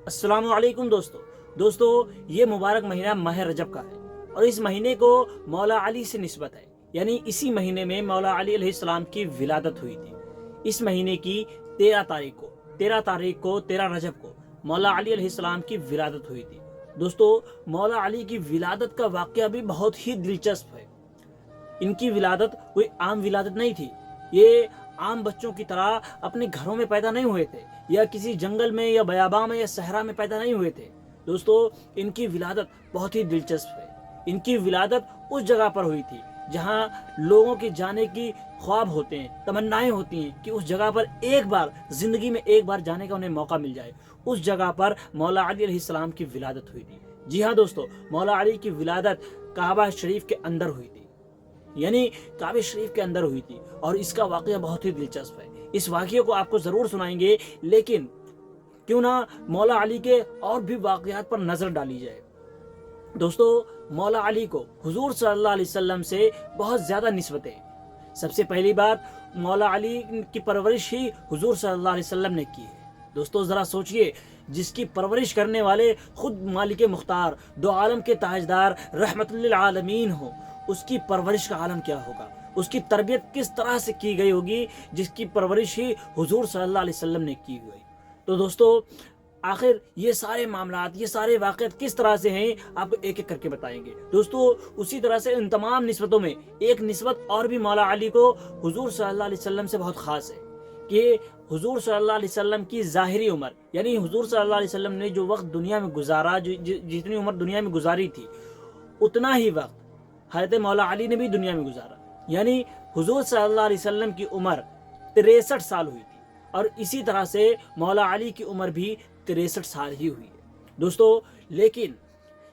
السلام علیکم دوستو یہ مبارک مہینہ ماہ رجب کا ہے اور اس مہینے کو مولا علی سے نسبت ہے، یعنی اسی مہینے میں مولا علی علیہ السلام کی ولادت ہوئی تھی۔ اس مہینے کی 13 رجب کو مولا علی علیہ السلام کی ولادت ہوئی تھی۔ دوستو، مولا علی کی ولادت کا واقعہ بھی بہت ہی دلچسپ ہے۔ ان کی ولادت کوئی عام ولادت نہیں تھی، یہ عام بچوں کی طرح اپنے گھروں میں پیدا نہیں ہوئے تھے یا کسی جنگل میں یا بیاباں میں یا صحرا میں پیدا نہیں ہوئے تھے۔ دوستو، ان کی ولادت بہت ہی دلچسپ ہے۔ ان کی ولادت اس جگہ پر ہوئی تھی جہاں لوگوں کے جانے کی خواب ہوتے ہیں، تمنائیں ہوتی ہیں کہ اس جگہ پر زندگی میں ایک بار جانے کا انہیں موقع مل جائے۔ اس جگہ پر مولا علی علیہ السلام کی ولادت ہوئی تھی۔ جی ہاں دوستو، مولا علی کی ولادت کعبہ شریف کے اندر ہوئی تھی، یعنی کعبہ شریف کے اندر ہوئی تھی، اور اس کا واقعہ بہت ہی دلچسپ ہے۔ اس واقعے کو آپ کو ضرور سنائیں گے، لیکن کیوں نہ مولا علی کے اور بھی واقعات پر نظر ڈالی جائے۔ دوستو، مولا علی کو حضور صلی اللہ علیہ وسلم سے بہت زیادہ نسبت ہے۔ سب سے پہلی بات، مولا علی کی پرورش ہی حضور صلی اللہ علیہ وسلم نے کی ہے۔ دوستو ذرا سوچئے، جس کی پرورش کرنے والے خود مالک مختار، دو عالم کے تاجدار، رحمت للعالمین ہو، اس کی پرورش کا عالم کیا ہوگا، اس کی تربیت کس طرح سے کی گئی ہوگی، جس کی پرورش ہی حضور صلی اللہ علیہ وسلم نے کی ہوئی۔ تو دوستو، آخر یہ سارے معاملات، یہ سارے واقعات کس طرح سے ہیں، آپ کو ایک ایک کر کے بتائیں گے۔ دوستو، اسی طرح سے ان تمام نسبتوں میں ایک نسبت اور بھی مولا علی کو حضور صلی اللہ علیہ وسلم سے بہت خاص ہے کہ حضور صلی اللہ علیہ وسلم کی ظاہری عمر، یعنی حضور صلی اللہ علیہ وسلم نے جو وقت دنیا میں گزارا، جتنی عمر دنیا میں گزاری تھی، اتنا ہی وقت حضرت مولا علی نے بھی دنیا میں گزارا، یعنی حضور صلی اللہ علیہ وسلم کی عمر 63 سال ہوئی تھی، اور اسی طرح سے مولا علی کی عمر بھی 63 سال ہی ہوئی ہے۔ دوستو، لیکن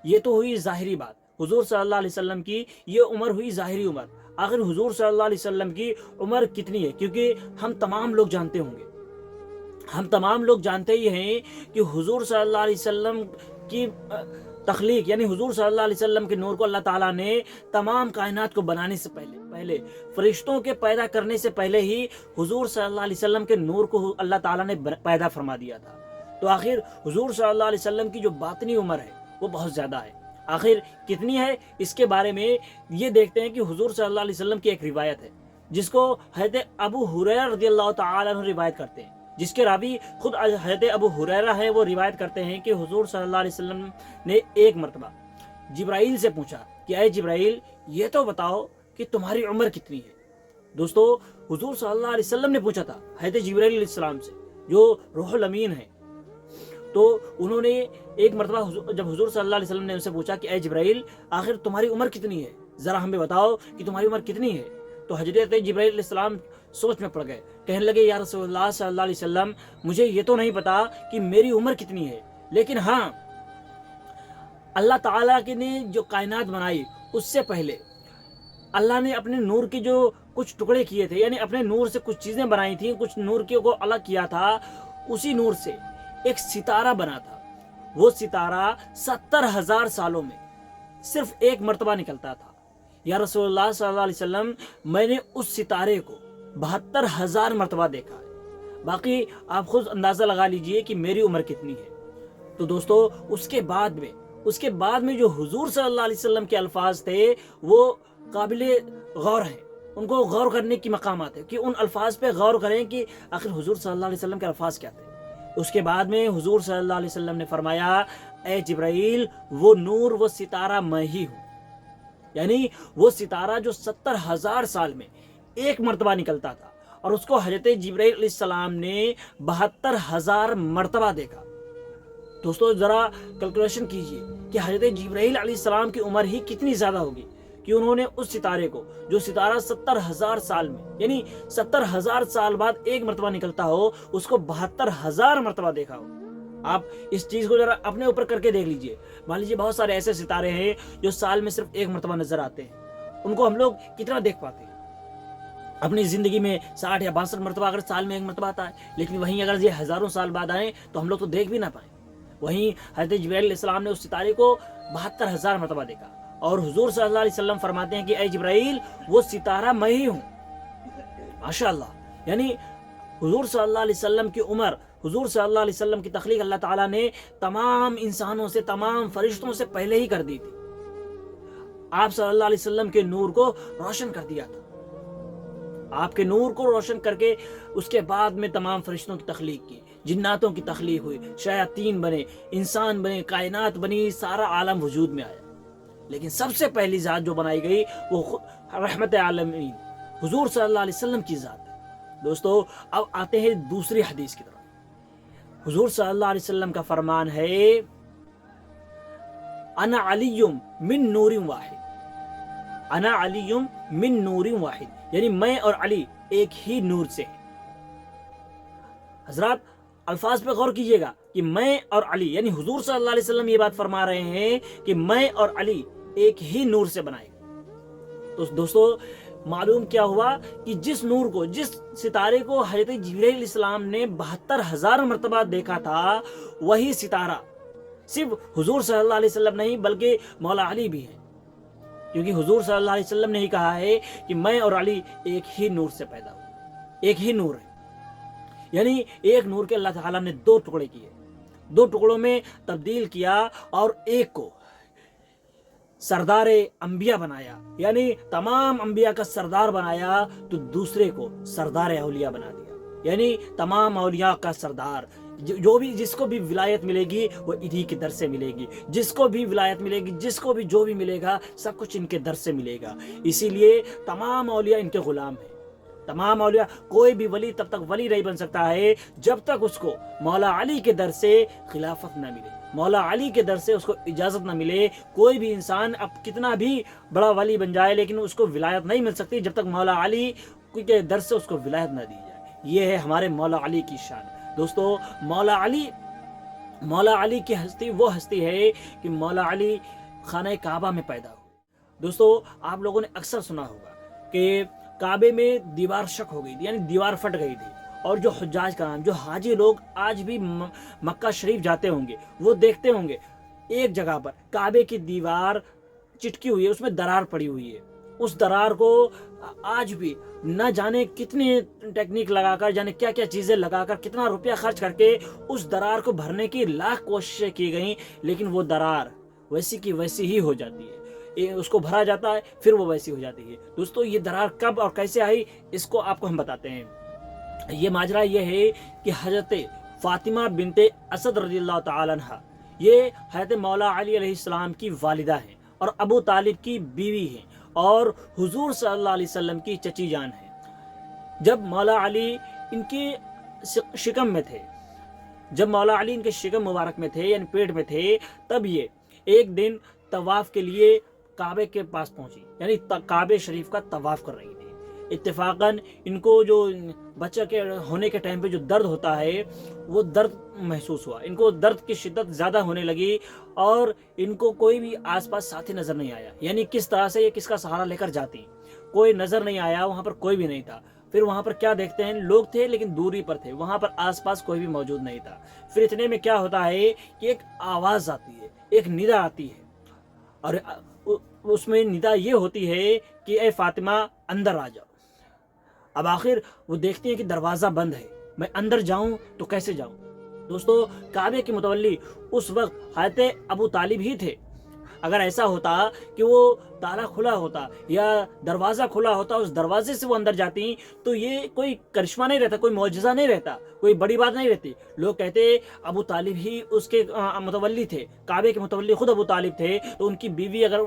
یہ تو ہوئی ظاہری بات، حضور صلی اللہ علیہ وسلم کی یہ عمر ہوئی ظاہری عمر۔ آخر حضور صلی اللہ علیہ وسلم کی عمر کتنی ہے؟ کیونکہ ہم تمام لوگ جانتے ہوں گے، ہم تمام لوگ جانتے ہی ہیں کہ حضور صلی اللہ علیہ وسلم کی تخلیق، یعنی حضور صلی اللہ علیہ وسلم کے نور کو اللہ تعالیٰ نے تمام کائنات کو بنانے سے پہلے فرشتوں کے پیدا کرنے سے پہلے ہی حضور صلی اللہ علیہ وسلم کے نور کو اللہ تعالیٰ نے پیدا فرما دیا تھا۔ تو آخر حضور صلی اللہ علیہ وسلم کی جو باطنی عمر ہے وہ بہت زیادہ ہے۔ آخر کتنی ہے، اس کے بارے میں یہ دیکھتے ہیں کہ حضور صلی اللہ علیہ وسلم کی ایک روایت ہے جس کو حضرت ابو ہریرہ رضی اللہ تعالیٰ عنہ روایت کرتے ہیں، جس کے راوی خود حضرت ابو ہریرہ ہیں۔ وہ روایت کرتے ہیں کہ حضور صلی اللہ علیہ وسلم نے ایک مرتبہ جبرائیل سے پوچھا کہ اے جبرائیل، یہ تو بتاؤ کہ تمہاری عمر کتنی ہے۔ دوستو، حضور صلی اللہ علیہ وسلم نے پوچھا تھا حضرت جبرائیل علیہ السلام سے، جو روح الامین ہے۔ تو انہوں نے ایک مرتبہ جب حضور صلی اللہ علیہ وسلم نے ان سے پوچھا کہ اے جبرائیل، آخر تمہاری عمر کتنی ہے، ذرا ہمیں بتاؤ کہ تمہاری عمر کتنی ہے۔ تو حضرت جبرائیل علیہ السلام سوچ میں پڑ گئے، کہنے لگے یا رسول اللہ صلی اللہ علیہ وسلم، مجھے یہ تو نہیں پتا کہ میری عمر کتنی ہے، لیکن ہاں، اللہ تعالیٰ کی نے جو کائنات بنائی اس سے پہلے اللہ نے اپنے نور کے جو کچھ ٹکڑے کیے تھے، یعنی اپنے نور سے کچھ چیزیں بنائی تھیں، کچھ نور کو الگ کیا تھا، اسی نور سے ایک ستارہ بنا تھا۔ وہ ستارہ 70,000 سالوں میں صرف ایک مرتبہ نکلتا تھا۔ یا رسول اللہ صلی اللہ علیہ وسلم، میں نے اس ستارے کو 72,000 مرتبہ دیکھا ہے۔ باقی آپ خود اندازہ لگا لیجئے کہ میری عمر کتنی ہے۔ تو دوستو، اس کے بعد میں جو حضور صلی اللہ علیہ وسلم کے الفاظ تھے وہ قابل غور ہیں، ان کو غور کرنے کی مقامات ہے کہ ان الفاظ پہ غور کریں کہ آخر حضور صلی اللہ علیہ وسلم کے الفاظ کیا تھے۔ اس کے بعد میں حضور صلی اللہ علیہ وسلم نے فرمایا، اے جبرائیل، وہ نور، وہ ستارہ میں ہی ہوں، یعنی وہ ستارہ جو 70,000 سال میں ایک مرتبہ نکلتا تھا، اور اس کو حضرت جبرائیل علیہ السلام نے 72,000 مرتبہ دیکھا۔ دوستو ذرا کیلکولیشن کیجئے کہ حضرت جبرائیل علیہ السلام کی عمر ہی کتنی زیادہ ہوگی کہ انہوں نے اس ستارے کو، جو ستارہ 70,000 سال میں، یعنی 70,000 سال بعد ایک مرتبہ نکلتا ہو، اس کو 72,000 مرتبہ دیکھا ہو۔ آپ اس چیز کو ذرا اپنے اوپر کر کے دیکھ لیجئے۔ مان لیجئے بہت سارے ایسے ستارے ہیں جو سال میں صرف ایک مرتبہ نظر آتے ہیں، ان کو ہم لوگ کتنا دیکھ پاتے ہیں؟ اپنی زندگی میں 60 یا 62 مرتبہ اگر سال میں ایک مرتبہ آتا ہے، لیکن وہیں اگر یہ ہزاروں سال بعد آئیں تو ہم لوگ تو دیکھ بھی نہ پائیں۔ وہیں حضرت جبرائیل علیہ السلام نے اس ستارے کو 72,000 مرتبہ دیکھا، اور حضور صلی اللہ علیہ وسلم فرماتے ہیں کہ اے جبرائیل، وہ ستارہ میں ہی ہوں۔ ماشاءاللہ، یعنی حضور صلی اللہ علیہ وسلم کی عمر حضور صلی اللہ علیہ وسلم کی تخلیق اللہ تعالیٰ نے تمام انسانوں سے، تمام فرشتوں سے پہلے ہی کر دی تھی. آپ صلی اللہ علیہ وسلم کے نور کو روشن کر دیا تھا. آپ کے نور کو روشن کر کے اس کے بعد میں تمام فرشتوں کی تخلیق کی، جناتوں کی تخلیق ہوئی، شیاطین بنے، انسان بنے، کائنات بنی، سارا عالم وجود میں آیا. لیکن سب سے پہلی ذات جو بنائی گئی وہ رحمت عالمین حضور صلی اللہ علیہ وسلم کی ذات ہے. دوستو اب آتے ہیں دوسری حدیث کی طرف. حضور صلی اللہ علیہ وسلم کا فرمان ہے انا علی من نور واحد، انا علی من نور واحد، یعنی میں اور علی ایک ہی نور سے ہیں. حضرات الفاظ پہ غور کیجئے گا کہ میں اور علی، یعنی حضور صلی اللہ علیہ وسلم یہ بات فرما رہے ہیں کہ میں اور علی ایک ہی نور سے بنائے گئے. تو دوستو معلوم کیا ہوا کہ جس نور کو، جس ستارے کو حضرت جبرائیل علیہ السلام نے 72,000 مرتبہ دیکھا تھا، وہی ستارہ صرف حضور صلی اللہ علیہ وسلم نہیں بلکہ مولا علی بھی ہے. کیونکہ حضور صلی اللہ علیہ وسلم نے ہی کہا ہے کہ میں اور علی ایک ہی نور سے پیدا ہوئے، ایک ہی نور ہے. یعنی ایک نور کے اللہ تعالیٰ نے 2 ٹکڑے کیے، 2 ٹکڑوں میں تبدیل کیا، اور ایک کو سردار انبیاء بنایا، یعنی تمام انبیاء کا سردار بنایا، تو دوسرے کو سردار اولیاء بنا دیا، یعنی تمام اولیاء کا سردار. جو بھی جس کو بھی ولایت ملے گی وہ انہی کے در سے ملے گی، جس کو بھی ولایت ملے گی، جس کو بھی جو بھی ملے گا سب کچھ ان کے در سے ملے گا. اسی لیے تمام اولیاء ان کے غلام ہیں. تمام اولیاء، کوئی بھی ولی تب تک ولی نہیں بن سکتا ہے جب تک اس کو مولا علی کے در سے خلافت نہ ملے، مولا علی کے در سے اس کو اجازت نہ ملے. کوئی بھی انسان اب کتنا بھی بڑا ولی بن جائے لیکن اس کو ولایت نہیں مل سکتی جب تک مولا علی کے در سے اس کو ولایت نہ دی جائے. یہ ہے ہمارے مولا علی کی شان. دوستو مولا علی کی ہستی وہ ہستی ہے کہ مولا علی خانہ کعبہ میں پیدا ہوئے. دوستو آپ لوگوں نے اکثر سنا ہوگا کہ کعبے میں دیوار شک ہو گئی تھی، یعنی دیوار پھٹ گئی تھی، اور جو حجاج کرام، جو حاجی لوگ آج بھی مکہ شریف جاتے ہوں گے وہ دیکھتے ہوں گے ایک جگہ پر کعبے کی دیوار چٹکی ہوئی ہے، اس میں درار پڑی ہوئی ہے. اس درار کو آج بھی نہ جانے کتنی ٹیکنیک لگا کر، جانے کیا کیا چیزیں لگا کر، کتنا روپیہ خرچ کر کے اس درار کو بھرنے کی لاکھ کوششیں کی گئیں، لیکن وہ درار ویسی کی ویسی ہی ہو جاتی ہے. اس کو بھرا جاتا ہے پھر وہ ویسی ہو جاتی ہے. دوستو یہ درار کب اور کیسے آئی اس کو آپ کو ہم بتاتے ہیں. یہ ماجرا یہ ہے کہ حضرت فاطمہ بنت اسد رضی اللہ تعالی عنہ، یہ حضرت مولا علی علیہ السلام کی والدہ ہیں اور ابو طالب کی بیوی ہیں اور حضور صلی اللہ علیہ وسلم کی چچی جان ہیں. جب مولا علی ان کے شکم میں تھے، جب مولا علی ان کے شکم مبارک میں تھے یعنی پیٹ میں تھے، تب یہ ایک دن طواف کے لیے کعبے کے پاس پہنچی، یعنی کعبے شریف کا طواف کر رہی تھی. اتفاقاً ان کو جو بچہ کے ہونے کے ٹائم پہ جو درد ہوتا ہے وہ درد محسوس ہوا. ان کو درد کی شدت زیادہ ہونے لگی اور ان کو کوئی بھی آس پاس ساتھی نظر نہیں آیا. یعنی کس طرح سے یہ کس کا سہارا لے کر جاتی، کوئی نظر نہیں آیا، وہاں پر کوئی بھی نہیں تھا. پھر وہاں پر کیا دیکھتے ہیں، لوگ تھے لیکن دوری پر تھے، وہاں پر آس پاس کوئی بھی موجود نہیں تھا. پھر اتنے میں کیا ہوتا ہے کہ ایک آواز آتی ہے، ایک ندا آتی ہے، اور اس میں ندا یہ ہوتی ہے کہ اے فاطمہ اندر آ جاؤ. اب آخر وہ دیکھتے ہیں کہ دروازہ بند ہے، میں اندر جاؤں تو کیسے جاؤں. دوستو کعبے کے متولی اس وقت حضرت ابو طالب ہی تھے. اگر ایسا ہوتا کہ وہ تالا کھلا ہوتا یا دروازہ کھلا ہوتا، اس دروازے سے وہ اندر جاتی تو یہ کوئی کرشمہ نہیں رہتا، کوئی معجزہ نہیں رہتا، کوئی بڑی بات نہیں رہتی. لوگ کہتے ابو طالب ہی اس کے متولی تھے، کعبے کے متولی خود ابو طالب تھے، تو ان کی بیوی اگر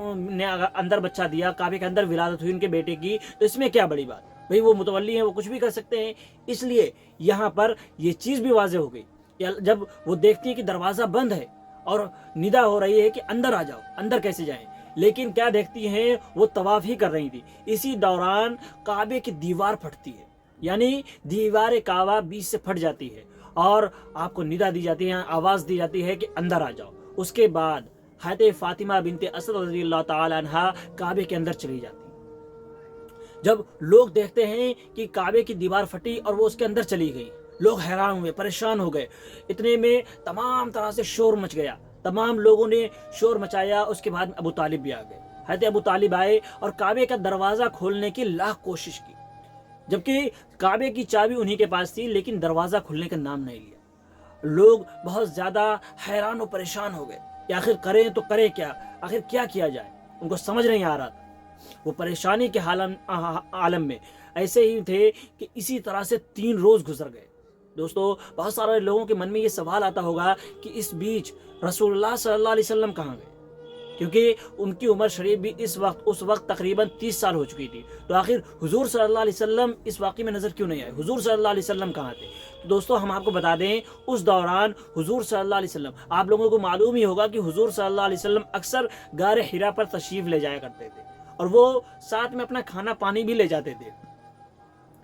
اندر بچہ دیا، کعبے کے اندر ولادت ہوئی ان کے بیٹے کی، تو اس میں کیا بڑی بات. بھئی وہ متولی ہیں، وہ کچھ بھی کر سکتے ہیں. اس لیے یہاں پر یہ چیز بھی واضح ہو گئی کہ جب وہ دیکھتی ہے کہ دروازہ بند ہے اور ندا ہو رہی ہے کہ اندر آ جاؤ، اندر کیسے جائیں، لیکن کیا دیکھتی ہیں، وہ طواف ہی کر رہی تھی. اسی دوران کعبے کی دیوار پھٹتی ہے، یعنی دیوار کعبہ بیچ سے پھٹ جاتی ہے اور آپ کو ندا دی جاتی ہے، آواز دی جاتی ہے کہ اندر آ جاؤ. اس کے بعد حضرت فاطمہ بنت اسد رضی اللہ تعالی عنہا کعبے کے اندر چلی جاتی. جب لوگ دیکھتے ہیں کہ کعبے کی دیوار پھٹی اور وہ اس کے اندر چلی گئی، لوگ حیران ہوئے، پریشان ہو گئے. اتنے میں تمام طرح سے شور مچ گیا، تمام لوگوں نے شور مچایا. اس کے بعد ابو طالب بھی آ گئے. حضرت ابو طالب آئے اور کعبے کا دروازہ کھولنے کی لاکھ کوشش کی، جبکہ کعبے کی چابی انہی کے پاس تھی لیکن دروازہ کھلنے کا نام نہیں لیا. لوگ بہت زیادہ حیران و پریشان ہو گئے کہ آخر کریں تو کریں کیا، آخر کیا کیا جائے، ان کو سمجھ نہیں آ رہا تھا۔ وہ پریشانی کے عالم میں ایسے ہی تھے کہ اسی طرح سے 3 روز گزر گئے۔ دوستو بہت سارے لوگوں کے من میں یہ سوال آتا ہوگا کہ اس بیچ رسول اللہ صلی اللہ علیہ وسلم کہاں گئے، کیونکہ ان کی عمر شریف بھی اس وقت تقریباً 30 سال ہو چکی تھی، تو آخر حضور صلی اللہ علیہ وسلم اس واقعے میں نظر کیوں نہیں آئے، حضور صلی اللہ علیہ وسلم کہاں تھے؟ تو دوستو ہم آپ کو بتا دیں اس دوران حضور صلی اللہ علیہ وسلم، آپ لوگوں کو معلوم ہی ہوگا کہ حضور صلی اللہ علیہ وسلم اکثر غار حرا پر تشریف لے جایا کرتے تھے، اور وہ ساتھ میں اپنا کھانا پانی بھی لے جاتے تھے،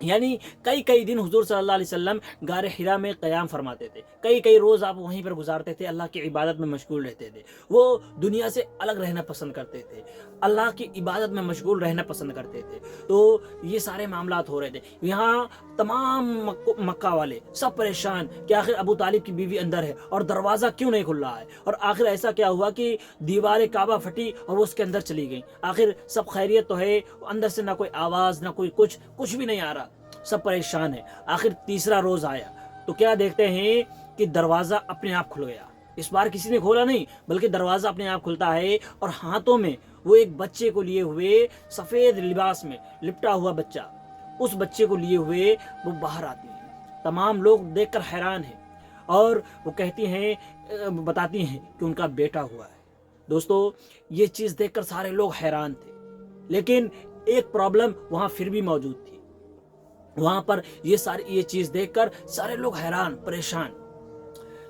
یعنی کئی دن حضور صلی اللہ علیہ وسلم غار حرا میں قیام فرماتے تھے، کئی روز آپ وہیں پر گزارتے تھے، اللہ کی عبادت میں مشغول رہتے تھے۔ وہ دنیا سے الگ رہنا پسند کرتے تھے، اللہ کی عبادت میں مشغول رہنا پسند کرتے تھے۔ تو یہ سارے معاملات ہو رہے تھے، یہاں تمام مکہ والے سب پریشان کہ آخر ابو طالب کی بیوی اندر ہے اور دروازہ کیوں نہیں کھل رہا ہے، اور آخر ایسا کیا ہوا کہ دیوار کعبہ پھٹی اور وہ اس کے اندر چلی گئی، آخر سب خیریت تو ہے، اندر سے نہ کوئی آواز نہ کوئی کچھ بھی نہیں آ رہا، سب پریشان ہے۔ آخر تیسرا روز آیا تو کیا دیکھتے ہیں کہ دروازہ اپنے آپ کھل گیا، اس بار کسی نے کھولا نہیں بلکہ دروازہ اپنے آپ کھلتا ہے، اور ہاتھوں میں وہ ایک بچے کو لیے ہوئے، سفید لباس میں لپٹا ہوا بچہ، اس بچے کو لیے ہوئے وہ باہر آتی ہیں۔ تمام لوگ دیکھ کر حیران ہیں، اور وہ بتاتی ہیں کہ ان کا بیٹا ہوا ہے۔ دوستو یہ چیز دیکھ کر سارے لوگ حیران تھے، لیکن ایک پرابلم وہاں پھر بھی موجود تھی۔ وہاں پر یہ چیز دیکھ کر سارے لوگ حیران پریشان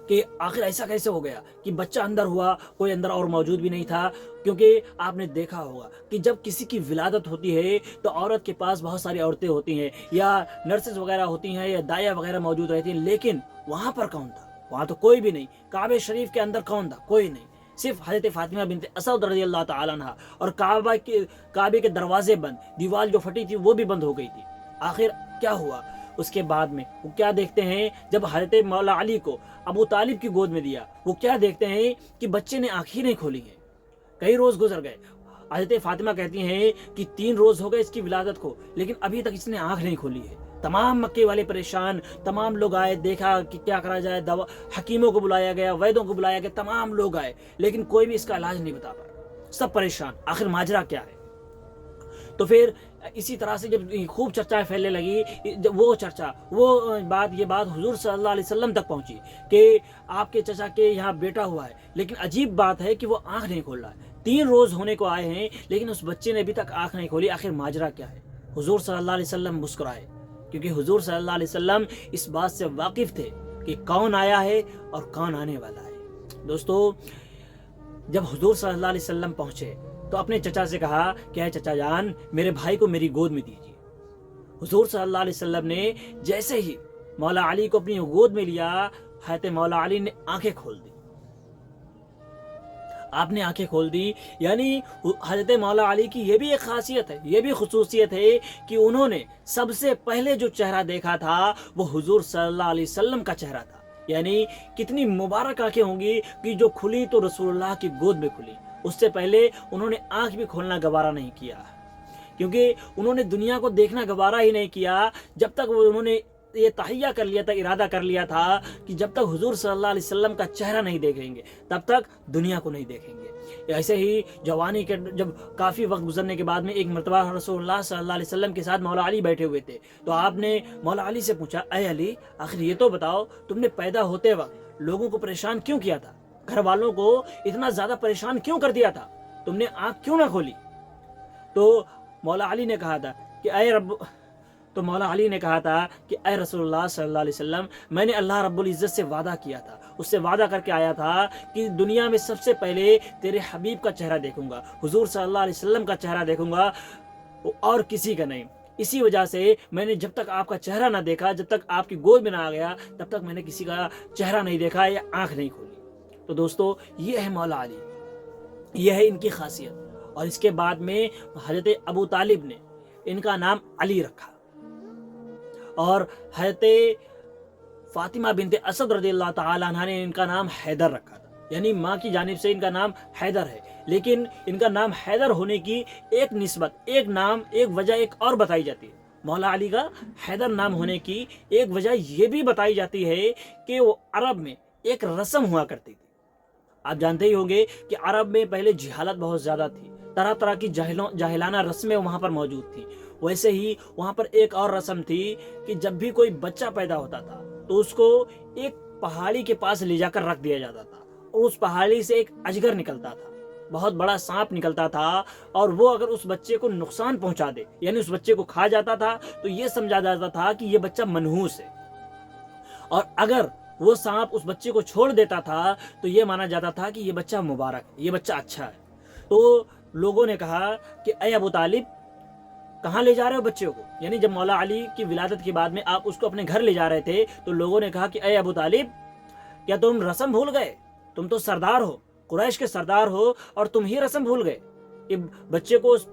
کہ آخر ایسا کیسے ہو گیا کہ بچہ اندر ہوا، کوئی اندر اور موجود بھی نہیں تھا، کیونکہ آپ نے دیکھا ہوگا کہ جب کسی کی ولادت ہوتی ہے تو عورت کے پاس بہت ساری عورتیں ہوتی ہیں، یا نرسز وغیرہ ہوتی ہیں، یا دایا وغیرہ موجود رہتی ہیں، لیکن وہاں پر کون تھا؟ وہاں تو کوئی بھی نہیں۔ کعبہ شریف کے اندر کون تھا؟ کوئی نہیں، صرف حضرت فاطمہ بنت اسد رضی اللہ تعالیٰ عنہ، اور کعبے کے دروازے بند، دیوار جو پھٹی تھی وہ بھی بند ہو گئی تھی۔ آخر کیا ہوا؟ اس کے بعد میں وہ کیا دیکھتے ہیں، جب حضرت مولا علی کو ابو طالب کی گود میں دیا، وہ کیا دیکھتے ہیں کہ بچے نے آنکھیں نہیں کھولی ہیں، کئی روز گزر گئے۔ حضرت فاطمہ کہتی ہیں کہ 3 روز ہو گئے اس کی ولادت کو، لیکن ابھی تک اس نے آنکھ نہیں کھولی ہے۔ تمام مکے والے پریشان، تمام لوگ آئے، دیکھا کہ کیا کرا جائے، حکیموں کو بلایا گیا، ویدوں کو بلایا گیا، تمام لوگ آئے، لیکن کوئی بھی اس کا علاج نہیں بتا پایا، سب پریشان، آخر ماجرا کیا ہے؟ تو پھر اسی طرح سے جب خوب چرچائیں پھیلنے لگی، یہ بات حضور صلی اللہ علیہ وسلم تک پہنچی کہ آپ کے چچا کے یہاں بیٹا ہوا ہے، لیکن عجیب بات ہے کہ وہ آنکھ نہیں کھول رہا ہے، 3 روز ہونے کو آئے ہیں لیکن اس بچے نے ابھی تک آنکھ نہیں کھولی، آخر ماجرا کیا ہے؟ حضور صلی اللہ علیہ وسلم مسکرائے، کیونکہ حضور صلی اللہ علیہ وسلم اس بات سے واقف تھے کہ کون آیا ہے اور کون آنے والا ہے۔ دوستو جب حضور صلی اللہ علیہ وسلم پہنچے تو اپنے چچا سے کہا کہ اے چچا جان، میرے بھائی کو میری گود میں دیجیے۔ حضور صلی اللہ علیہ وسلم نے جیسے ہی مولا علی کو اپنی گود میں لیا، حضرت مولا علی نے آنکھیں کھول دی۔ آپ نے آنکھیں کھول دی، یعنی حضرت مولا علی کی یہ بھی ایک خاصیت ہے، یہ بھی خصوصیت ہے کہ انہوں نے سب سے پہلے جو چہرہ دیکھا تھا وہ حضور صلی اللہ علیہ وسلم کا چہرہ تھا۔ یعنی کتنی مبارک آنکھیں ہوں گی کہ جو کھلی تو رسول اللہ کی گود میں کھلی، اس سے پہلے انہوں نے آنکھ بھی کھولنا گوارا نہیں کیا، کیونکہ انہوں نے دنیا کو دیکھنا گوارا ہی نہیں کیا جب تک انہوں نے یہ تہیہ کر لیا تھا، ارادہ کر لیا تھا کہ جب تک حضور صلی اللہ علیہ وسلم کا چہرہ نہیں دیکھیں گے تب تک دنیا کو نہیں دیکھیں گے۔ ایسے ہی جوانی کے جب کافی وقت گزرنے کے بعد میں ایک مرتبہ رسول اللہ صلی اللہ علیہ وسلم کے ساتھ مولا علی بیٹھے ہوئے تھے، تو آپ نے مولا علی سے پوچھا، اے علی آخر یہ تو بتاؤ تم نے پیدا ہوتے وقت لوگوں کو پریشان کیوں کیا تھا، گھر والوں کو اتنا زیادہ پریشان کیوں کر دیا تھا، تم نے آنکھ کیوں نہ کھولی؟ تو مولا علی نے کہا تھا کہ اے رسول اللہ صلی اللہ علیہ وسلم، میں نے اللہ رب العزت سے وعدہ کیا تھا، اس سے وعدہ کر کے آیا تھا کہ دنیا میں سب سے پہلے تیرے حبیب کا چہرہ دیکھوں گا، حضور صلی اللہ علیہ وسلم کا چہرہ دیکھوں گا اور کسی کا نہیں۔ اسی وجہ سے میں نے جب تک آپ کا چہرہ نہ دیکھا، جب تک آپ کی گود میں نہ آ گیا، تب تک میں نے کسی کا چہرہ نہیں دیکھا یا آنکھ نہیں کھولی۔ تو دوستو یہ ہے مولا علی، یہ ہے ان کی خاصیت۔ اور اس کے بعد میں حضرت ابو طالب نے ان کا نام علی رکھا، اور حضرت فاطمہ بنت اسد رضی اللہ تعالیٰ عنہ نے ان کا نام حیدر رکھا تھا، یعنی ماں کی جانب سے ان کا نام حیدر ہے، لیکن ان کا نام حیدر ہونے کی ایک نسبت، ایک نام، ایک وجہ ایک اور بتائی جاتی ہے، مولا علی کا حیدر نام ہونے کی ایک وجہ یہ بھی بتائی جاتی ہے کہ وہ عرب میں ایک رسم ہوا کرتی تھی. آپ جانتے ہی ہوں گے کہ عرب میں پہلے جہالت بہت زیادہ تھی، طرح طرح کی جاہلانہ رسمیں وہاں پر موجود تھیں. ویسے ہی وہاں پر ایک اور رسم تھی کہ جب بھی کوئی بچہ پیدا ہوتا تھا تو اس کو ایک پہاڑی کے پاس لے جا کر رکھ دیا جاتا تھا، اور اس پہاڑی سے ایک اجگر نکلتا تھا، بہت بڑا سانپ نکلتا تھا، اور وہ اگر اس بچے کو نقصان پہنچا دے، یعنی اس بچے کو کھا جاتا تھا، تو یہ سمجھا جاتا تھا کہ یہ بچہ منحوس ہے. اور اگر وہ سانپ اس بچے کو چھوڑ دیتا تھا تو یہ مانا جاتا تھا کہ یہ بچہ مبارک ہے، یہ بچہ اچھا ہے. تو لوگوں نے کہا کہ اے ابو طالب، کہاں لے جا رہے ہو بچے کو؟ یعنی جب مولا علی کی ولادت کے بعد میں آپ اس کو اپنے گھر لے جا رہے تھے تو لوگوں نے کہا کہ اے ابو طالب، کیا تم رسم بھول گئے؟ تم تو سردار ہو، قریش کے سردار ہو، اور تم ہی رسم بھول گئے کہ بچے کو اس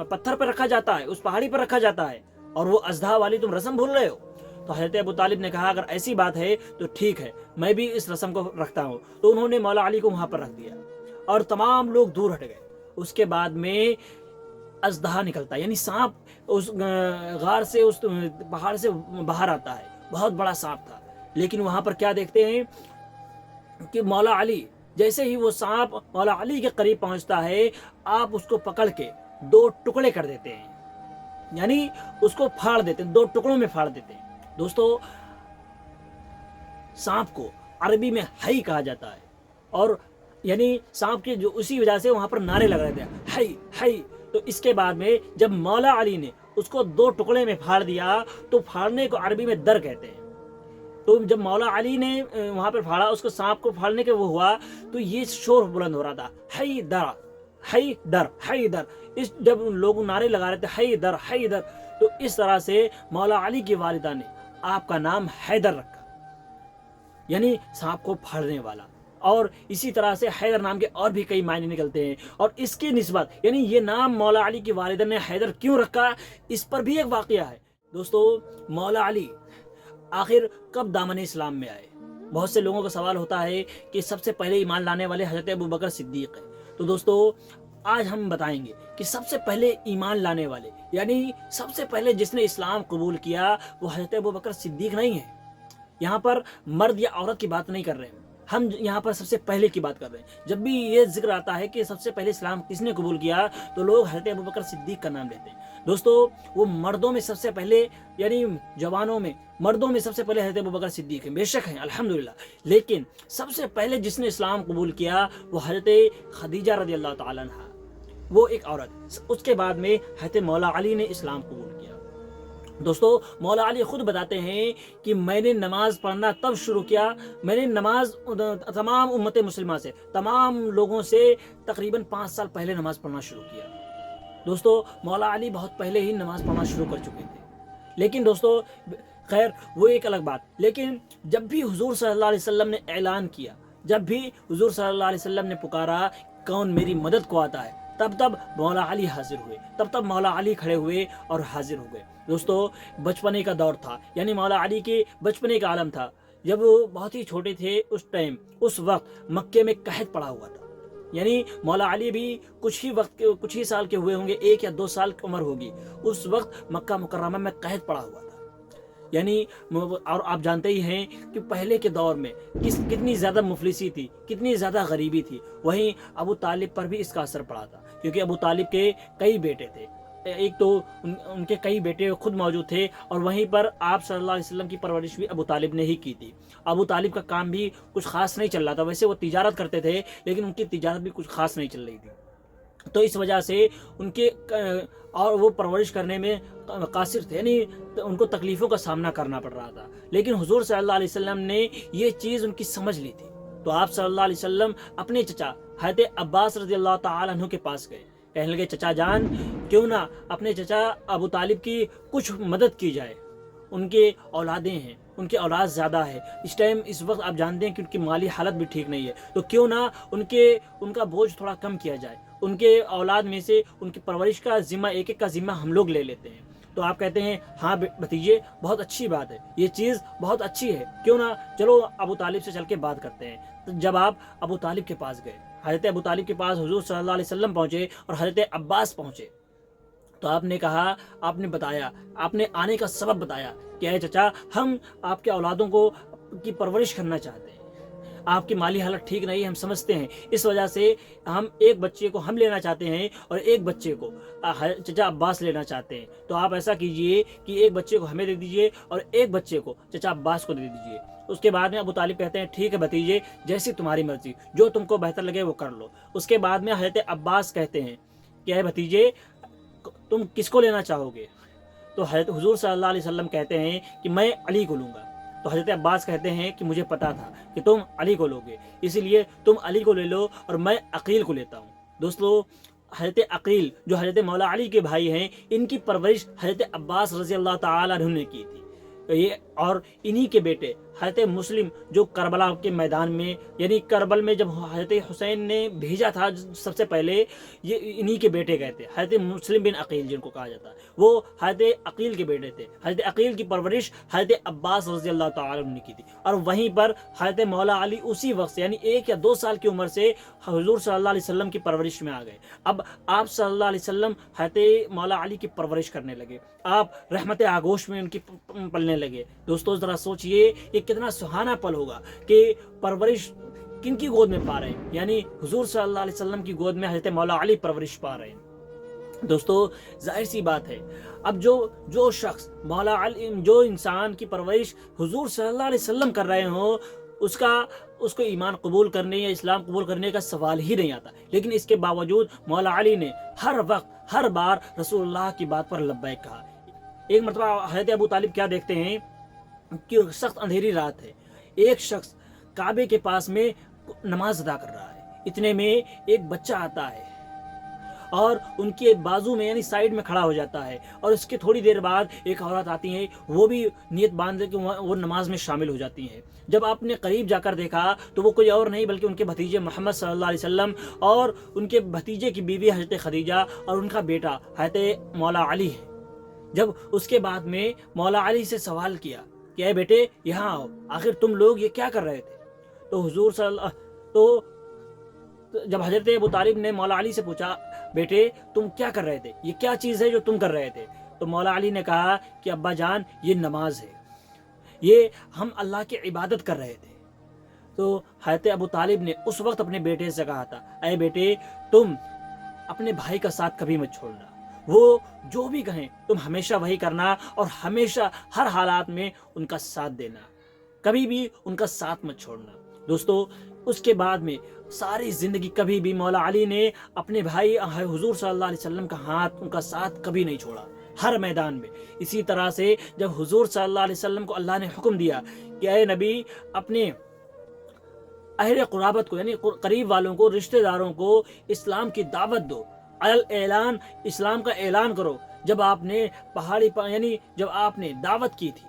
پتھر پر رکھا جاتا ہے، اس پہاڑی پر رکھا جاتا ہے، اور وہ اژدھا والی تم رسم بھول رہے ہو؟ تو حضرت ابو طالب نے کہا اگر ایسی بات ہے تو ٹھیک ہے، میں بھی اس رسم کو رکھتا ہوں. تو انہوں نے مولا علی کو وہاں پر رکھ دیا اور تمام لوگ دور ہٹ گئے. اس کے بعد میں اژدھا نکلتا ہے، یعنی سانپ اس غار سے، اس پہاڑ سے باہر آتا ہے. بہت بڑا سانپ تھا، لیکن وہاں پر کیا دیکھتے ہیں کہ مولا علی، جیسے ہی وہ سانپ مولا علی کے قریب پہنچتا ہے، آپ اس کو پکڑ کے 2 ٹکڑے کر دیتے ہیں، یعنی اس کو پھاڑ دیتے ہیں، 2 ٹکڑوں میں پھاڑ دیتے ہیں. دوستو، سانپ کو عربی میں ہئی کہا جاتا ہے، اور یعنی سانپ کے جو اسی وجہ سے وہاں پر نعرے لگ رہے تھے، ہئی ہئی. تو اس کے بعد میں جب مولا علی نے اس کو 2 ٹکڑے میں پھاڑ دیا تو پھاڑنے کو عربی میں در کہتے ہیں. تو جب مولا علی نے وہاں پر پھاڑا، اس کو سانپ کو پھاڑنے کے وہ ہوا تو یہ شور بلند ہو رہا تھا، ہئی در ہئی در ہئی در. اس جب لوگ نعرے لگا رہے تھے ہئی در ہئی در، تو اس طرح سے مولا علی کی والدہ نے آپ کا نام حیدر رکھا، یعنی سانپ کو پھاڑنے والا. اور اسی طرح سے حیدر نام کے اور بھی کئی معنی نکلتے ہیں. اور اس کی نسبت، یعنی یہ نام مولا علی کی والدہ نے حیدر کیوں رکھا، اس پر بھی ایک واقعہ ہے. دوستو، مولا علی آخر کب دامن اسلام میں آئے؟ بہت سے لوگوں کا سوال ہوتا ہے کہ سب سے پہلے ایمان لانے والے حضرت ابوبکر صدیق ہیں. تو دوستو، آج ہم بتائیں گے کہ سب سے پہلے ایمان لانے والے، یعنی سب سے پہلے جس نے اسلام قبول کیا، وہ حضرت ابوبکر صدیق نہیں ہے. یہاں پر مرد یا عورت کی بات نہیں کر رہے ہیں، ہم یہاں پر سب سے پہلے کی بات کر رہے ہیں. جب بھی یہ ذکر آتا ہے کہ سب سے پہلے اسلام کس نے قبول کیا تو لوگ حضرت ابوبکر صدیق کا نام لیتے ہیں. دوستو، وہ مردوں میں سب سے پہلے، یعنی جوانوں میں، مردوں میں سب سے پہلے حضرت ابوبکر صدیق ہیں، بے شک ہیں الحمدللہ. لیکن سب سے پہلے جس نے اسلام قبول کیا وہ حضرت خدیجہ رضی اللہ تعالیٰ عنہا، وہ ایک عورت. اس کے بعد میں حضرت مولا علی نے اسلام قبول کیا. دوستو، مولا علی خود بتاتے ہیں کہ میں نے نماز پڑھنا تب شروع کیا، میں نے نماز تمام امت مسلمہ سے، تمام لوگوں سے تقریباً 5 سال پہلے نماز پڑھنا شروع کیا. دوستو، مولا علی بہت پہلے ہی نماز پڑھنا شروع کر چکے تھے. لیکن دوستو، خیر وہ ایک الگ بات. لیکن جب بھی حضور صلی اللہ علیہ وسلم نے اعلان کیا، جب بھی حضور صلی اللہ علیہ وسلم نے پکارا کون میری مدد کو آتا ہے، تب مولا علی حاضر ہوئے، تب مولا علی کھڑے ہوئے اور حاضر ہو گئے. دوستو، بچپنے کا دور تھا، یعنی مولا علی کے بچپنے کا عالم تھا. جب وہ بہت ہی چھوٹے تھے اس وقت مکے میں قحط پڑا ہوا تھا. یعنی مولا علی بھی کچھ ہی سال کے ہوئے ہوں گے، 1 یا 2 سال کی عمر ہوگی. اس وقت مکہ مکرمہ میں قحط پڑا ہوا تھا. یعنی اور آپ جانتے ہی ہیں کہ پہلے کے دور میں کتنی زیادہ مفلسی تھی، کتنی زیادہ غریبی تھی. وہیں ابو طالب پر بھی اس کا اثر پڑا تھا، کیونکہ ابو طالب کے کئی بیٹے تھے. ایک تو ان کے کئی بیٹے خود موجود تھے، اور وہیں پر آپ صلی اللہ علیہ وسلم کی پرورش بھی ابو طالب نے ہی کی تھی. ابو طالب کا کام بھی کچھ خاص نہیں چل رہا تھا. ویسے وہ تجارت کرتے تھے، لیکن ان کی تجارت بھی کچھ خاص نہیں چل رہی تھی. تو اس وجہ سے ان کے اور وہ پرورش کرنے میں قاصر تھے، یعنی ان کو تکلیفوں کا سامنا کرنا پڑ رہا تھا. لیکن حضور صلی اللہ علیہ وسلم نے یہ چیز ان کی سمجھ لی تھی. تو آپ صلی اللہ علیہ وسلم اپنے چچا حضرت عباس رضی اللہ تعالیٰ عنہ کے پاس گئے. کہنے لگے چچا جان، کیوں نہ اپنے چچا ابو طالب کی کچھ مدد کی جائے. ان کے اولادیں ہیں، ان کی اولاد زیادہ ہے اس وقت آپ جانتے ہیں کہ ان کی مالی حالت بھی ٹھیک نہیں ہے. تو کیوں نہ ان کا بوجھ تھوڑا کم کیا جائے. ان کے اولاد میں سے ان کی پرورش کا ذمہ ایک کا ذمہ ہم لوگ لے لیتے ہیں. تو آپ کہتے ہیں ہاں بھتیجے، بہت اچھی بات ہے، یہ چیز بہت اچھی ہے، کیوں نہ چلو ابو طالب سے چل کے بات کرتے ہیں. تو جب آپ ابو طالب کے پاس گئے، حضرت ابو طالب کے پاس حضور صلی اللہ علیہ وسلم پہنچے اور حضرت عباس پہنچے، تو آپ نے کہا، آپ نے بتایا، آپ نے آنے کا سبب بتایا کہ اے چچا، ہم آپ کے اولادوں کو کی پرورش کرنا چاہتے ہیں، آپ کی مالی حالت ٹھیک نہیں ہے، ہم سمجھتے ہیں، اس وجہ سے ہم ایک بچے کو ہم لینا چاہتے ہیں اور ایک بچے کو چچا عباس لینا چاہتے ہیں۔ تو آپ ایسا کیجئے کہ ایک بچے کو ہمیں دے دیجئے اور ایک بچے کو چچا عباس کو دے دیجئے۔ اس کے بعد میں ابو طالب کہتے ہیں ٹھیک ہے بھتیجے، جیسی تمہاری مرضی، جو تم کو بہتر لگے وہ کر لو۔ اس کے بعد میں حضرت عباس کہتے ہیں کہ اے بھتیجے، تم کس کو لینا چاہو گے؟ تو حضرت حضور صلی اللہ علیہ وسلم کہتے ہیں کہ میں علی کو لوں گا۔ تو حضرت عباس کہتے ہیں کہ مجھے پتا تھا کہ تم علی کو لوگے، اسی لیے تم علی کو لے لو اور میں عقیل کو لیتا ہوں۔ دوستو، حضرت عقیل جو حضرت مولا علی کے بھائی ہیں، ان کی پرورش حضرت عباس رضی اللہ تعالیٰ عنہ نے کی تھی۔ یہ اور انہی کے بیٹے حضرت مسلم جو کربلا کے میدان میں، یعنی کربل میں جب حضرت حسین نے بھیجا تھا سب سے پہلے، یہ انہی کے بیٹے گئے تھے، حضرت مسلم بن عقیل جن کو کہا جاتا ہے، وہ حضرت عقیل کے بیٹے تھے۔ حضرت عقیل کی پرورش حضرت عباس رضی اللہ تعالیٰ عنہ نے کی تھی، اور وہیں پر حضرت مولا علی اسی وقت سے، یعنی 1 یا 2 سال کی عمر سے حضور صلی اللہ علیہ وسلم کی پرورش میں آ گئے۔ اب آپ صلی اللہ علیہ وسلم حضرت مولا علی کی پرورش کرنے لگے، آپ رحمت آغوش میں ان کی پلنے لگے۔ دوستو ذرا سوچئے یہ کتنا سہانا پل ہوگا کہ پرورش کن کی گود میں پا رہے ہیں، یعنی حضور صلی اللہ علیہ وسلم کی گود میں حضرت مولا علی پرورش پا رہے ہیں۔ دوستو ظاہر سی بات ہے، اب جو شخص مولا علی، جو انسان کی پرورش حضور صلی اللہ علیہ وسلم کر رہے ہوں، اس کو ایمان قبول کرنے یا اسلام قبول کرنے کا سوال ہی نہیں آتا، لیکن اس کے باوجود مولا علی نے ہر وقت ہر بار رسول اللہ کی بات پر لبیک کہا۔ ایک مرتبہ حضرت ابو طالب کیا دیکھتے ہیں کہ سخت اندھیری رات ہے، ایک شخص کعبے کے پاس میں نماز ادا کر رہا ہے، اتنے میں ایک بچہ آتا ہے اور ان کے بازو میں یعنی سائیڈ میں کھڑا ہو جاتا ہے، اور اس کے تھوڑی دیر بعد ایک عورت آتی ہے، وہ بھی نیت باندھ کے وہ نماز میں شامل ہو جاتی ہیں۔ جب آپ نے قریب جا کر دیکھا تو وہ کوئی اور نہیں بلکہ ان کے بھتیجے محمد صلی اللہ علیہ وسلم اور ان کے بھتیجے کی بیوی حضرت خدیجہ اور ان کا بیٹا حضرت مولا علی ہے۔ جب اس کے بعد میں مولا علی سے سوال کیا کہ اے بیٹے یہاں آؤ، آخر تم لوگ یہ کیا کر رہے تھے؟ تو حضور صلی اللہ تو جب حضرت ابو طالب نے مولا علی سے پوچھا بیٹے تم کیا کر رہے تھے، یہ کیا چیز ہے جو تم کر رہے تھے، تو مولا علی نے کہا کہ ابا جان یہ نماز ہے، یہ ہم اللہ کی عبادت کر رہے تھے۔ تو حضرت ابو طالب نے اس وقت اپنے بیٹے سے کہا تھا اے بیٹے تم اپنے بھائی کا ساتھ کبھی مت چھوڑنا، وہ جو بھی کہیں تم ہمیشہ وہی کرنا اور ہمیشہ ہر حالات میں ان کا ساتھ دینا، کبھی بھی ان کا ساتھ مت چھوڑنا۔ دوستو اس کے بعد میں ساری زندگی کبھی بھی مولا علی نے اپنے بھائی حضور صلی اللہ علیہ وسلم کا ہاتھ، ان کا ساتھ کبھی نہیں چھوڑا، ہر میدان میں۔ اسی طرح سے جب حضور صلی اللہ علیہ وسلم کو اللہ نے حکم دیا کہ اے نبی اپنے اہل قرابت کو یعنی قریب والوں کو، رشتہ داروں کو اسلام کی دعوت دو، اعلان اسلام کا اعلان کرو، جب آپ نے پہاڑی یعنی جب آپ نے دعوت کی تھی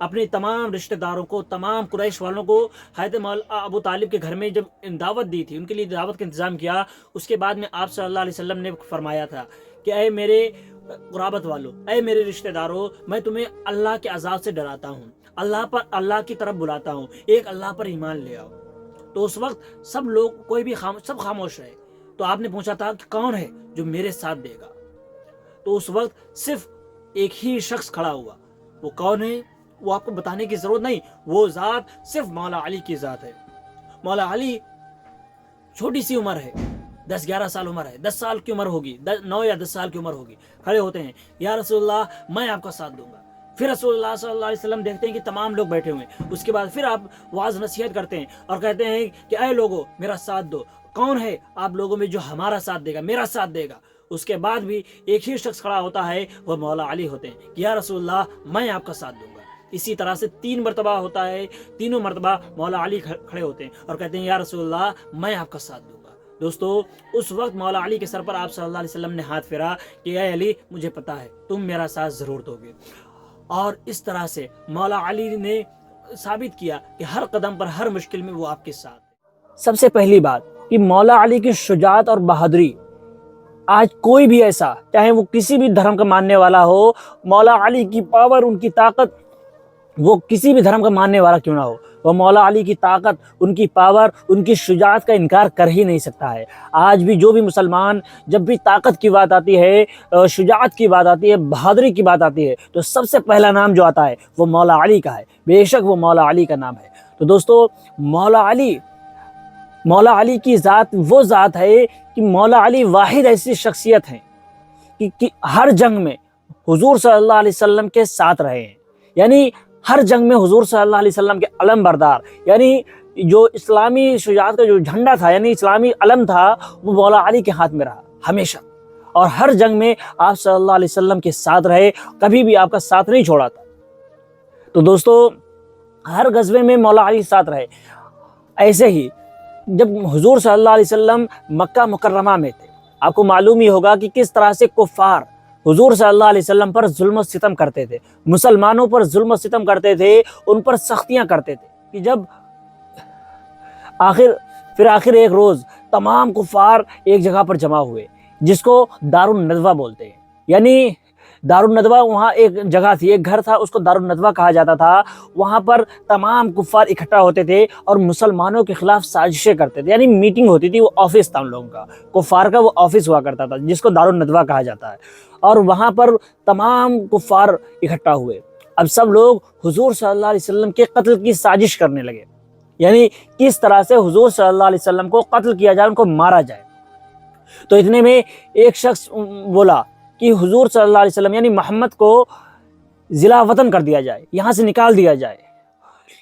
اپنے تمام رشتہ داروں کو، تمام قریش والوں کو، حضرت ابو طالب کے گھر میں جب دعوت دی تھی، ان کے لیے دعوت کا انتظام کیا، اس کے بعد میں آپ صلی اللہ علیہ وسلم نے فرمایا تھا کہ اے میرے قرابت والوں، اے میرے رشتہ داروں، میں تمہیں اللہ کے عذاب سے ڈراتا ہوں، اللہ کی طرف بلاتا ہوں، ایک اللہ پر ایمان لے آؤ۔ تو اس وقت سب لوگ سب خاموش رہے، تو آپ نے پوچھا تھا کہ کون ہے جو میرے ساتھ دے گا؟ تو اس وقت صرف ایک ہی شخص کھڑا ہوا، وہ کون ہے وہ آپ کو بتانے کی ضرورت نہیں، وہ ذات صرف مولا علی کی ذات ہے۔ مولا علی چھوٹی سی عمر ہے، 10-11 سال عمر ہے، 10 سال کی عمر ہوگی، 9 یا 10 سال کی عمر ہوگی، کھڑے ہوتے ہیں یا رسول اللہ میں آپ کا ساتھ دوں گا۔ پھر رسول اللہ صلی اللہ علیہ وسلم دیکھتے ہیں کہ تمام لوگ بیٹھے ہوئے ہیں، اس کے بعد پھر آپ واعظ نصیحت کرتے ہیں اور کہتے ہیں کہ اے لوگو میرا ساتھ دو، کون ہے آپ لوگوں میں جو ہمارا ساتھ دے گا، میرا ساتھ دے گا؟ اس کے بعد بھی ایک ہی شخص کھڑا ہوتا ہے، وہ مولا علی ہوتے ہیں کہ یا رسول اللہ میں آپ کا ساتھ دوں گا۔ اسی طرح سے 3 مرتبہ ہوتا ہے، تینوں مرتبہ مولا علی کھڑے ہوتے ہیں اور کہتے ہیں یا رسول اللہ میں آپ کا ساتھ دوں گا۔ دوستو اس وقت مولا علی کے سر پر آپ صلی اللہ علیہ وسلم نے ہاتھ پھیرا کہ اے علی مجھے پتا ہے تم میرا ساتھ ضرور دو گے، اور اس طرح سے مولا علی نے ثابت کیا کہ ہر قدم پر، ہر مشکل میں وہ آپ کے ساتھ ہے۔ سب سے پہلی بات کہ مولا علی کی شجاعت اور بہادری، آج کوئی بھی ایسا چاہے وہ کسی بھی دھرم کا ماننے والا ہو، مولا علی کی پاور، ان کی طاقت، وہ کسی بھی دھرم کا ماننے والا کیوں نہ ہو، وہ مولا علی کی طاقت، ان کی پاور، ان کی شجاعت کا انکار کر ہی نہیں سکتا ہے۔ آج بھی جو بھی مسلمان جب بھی طاقت کی بات آتی ہے، شجاعت کی بات آتی ہے، بہادری کی بات آتی ہے، تو سب سے پہلا نام جو آتا ہے وہ مولا علی کا ہے۔ بے شک وہ مولا علی کا نام ہے۔ تو دوستو، مولا علی کی ذات وہ ذات ہے کہ مولا علی واحد ایسی شخصیت ہیں کہ ہر جنگ میں حضور صلی اللہ علیہ وسلم کے ساتھ رہے ہیں، یعنی ہر جنگ میں حضور صلی اللہ علیہ وسلم کے علم بردار، یعنی جو اسلامی شجاعت کا جو جھنڈا تھا، یعنی اسلامی علم تھا، وہ مولا علی کے ہاتھ میں رہا ہمیشہ، اور ہر جنگ میں آپ صلی اللہ علیہ وسلم کے ساتھ رہے، کبھی بھی آپ کا ساتھ نہیں چھوڑا تھا۔ تو دوستو، ہر غزوے میں مولا علی ساتھ رہے۔ ایسے ہی جب حضور صلی اللہ علیہ وسلم مکہ مکرمہ میں تھے، آپ کو معلوم ہی ہوگا کہ کس طرح سے کفار حضور صلی اللہ علیہ وسلم پر ظلم و ستم کرتے تھے، مسلمانوں پر ظلم و ستم کرتے تھے، ان پر سختیاں کرتے تھے، کہ جب آخر ایک روز تمام کفار ایک جگہ پر جمع ہوئے، جس کو دار الندوہ بولتے ہیں، یعنی دار الندوہ وہاں ایک جگہ تھی، ایک گھر تھا، اس کو دار الندوہ کہا جاتا تھا۔ وہاں پر تمام کفار اکٹھا ہوتے تھے اور مسلمانوں کے خلاف سازشیں کرتے تھے، یعنی میٹنگ ہوتی تھی، وہ آفس تھا ان لوگوں کا، کفار کا وہ آفس ہوا کرتا تھا جس کو دار الندوہ کہا جاتا ہے۔ اور وہاں پر تمام کفار اکٹھا ہوئے، اب سب لوگ حضور صلی اللہ علیہ وسلم کے قتل کی سازش کرنے لگے، یعنی کس طرح سے حضور صلی اللہ علیہ وسلم کو قتل کیا جائے، ان کو مارا جائے۔ تو اتنے میں ایک شخص بولا کہ حضور صلی اللہ علیہ وسلم یعنی محمد کو ضلع وطن کر دیا جائے، یہاں سے نکال دیا جائے۔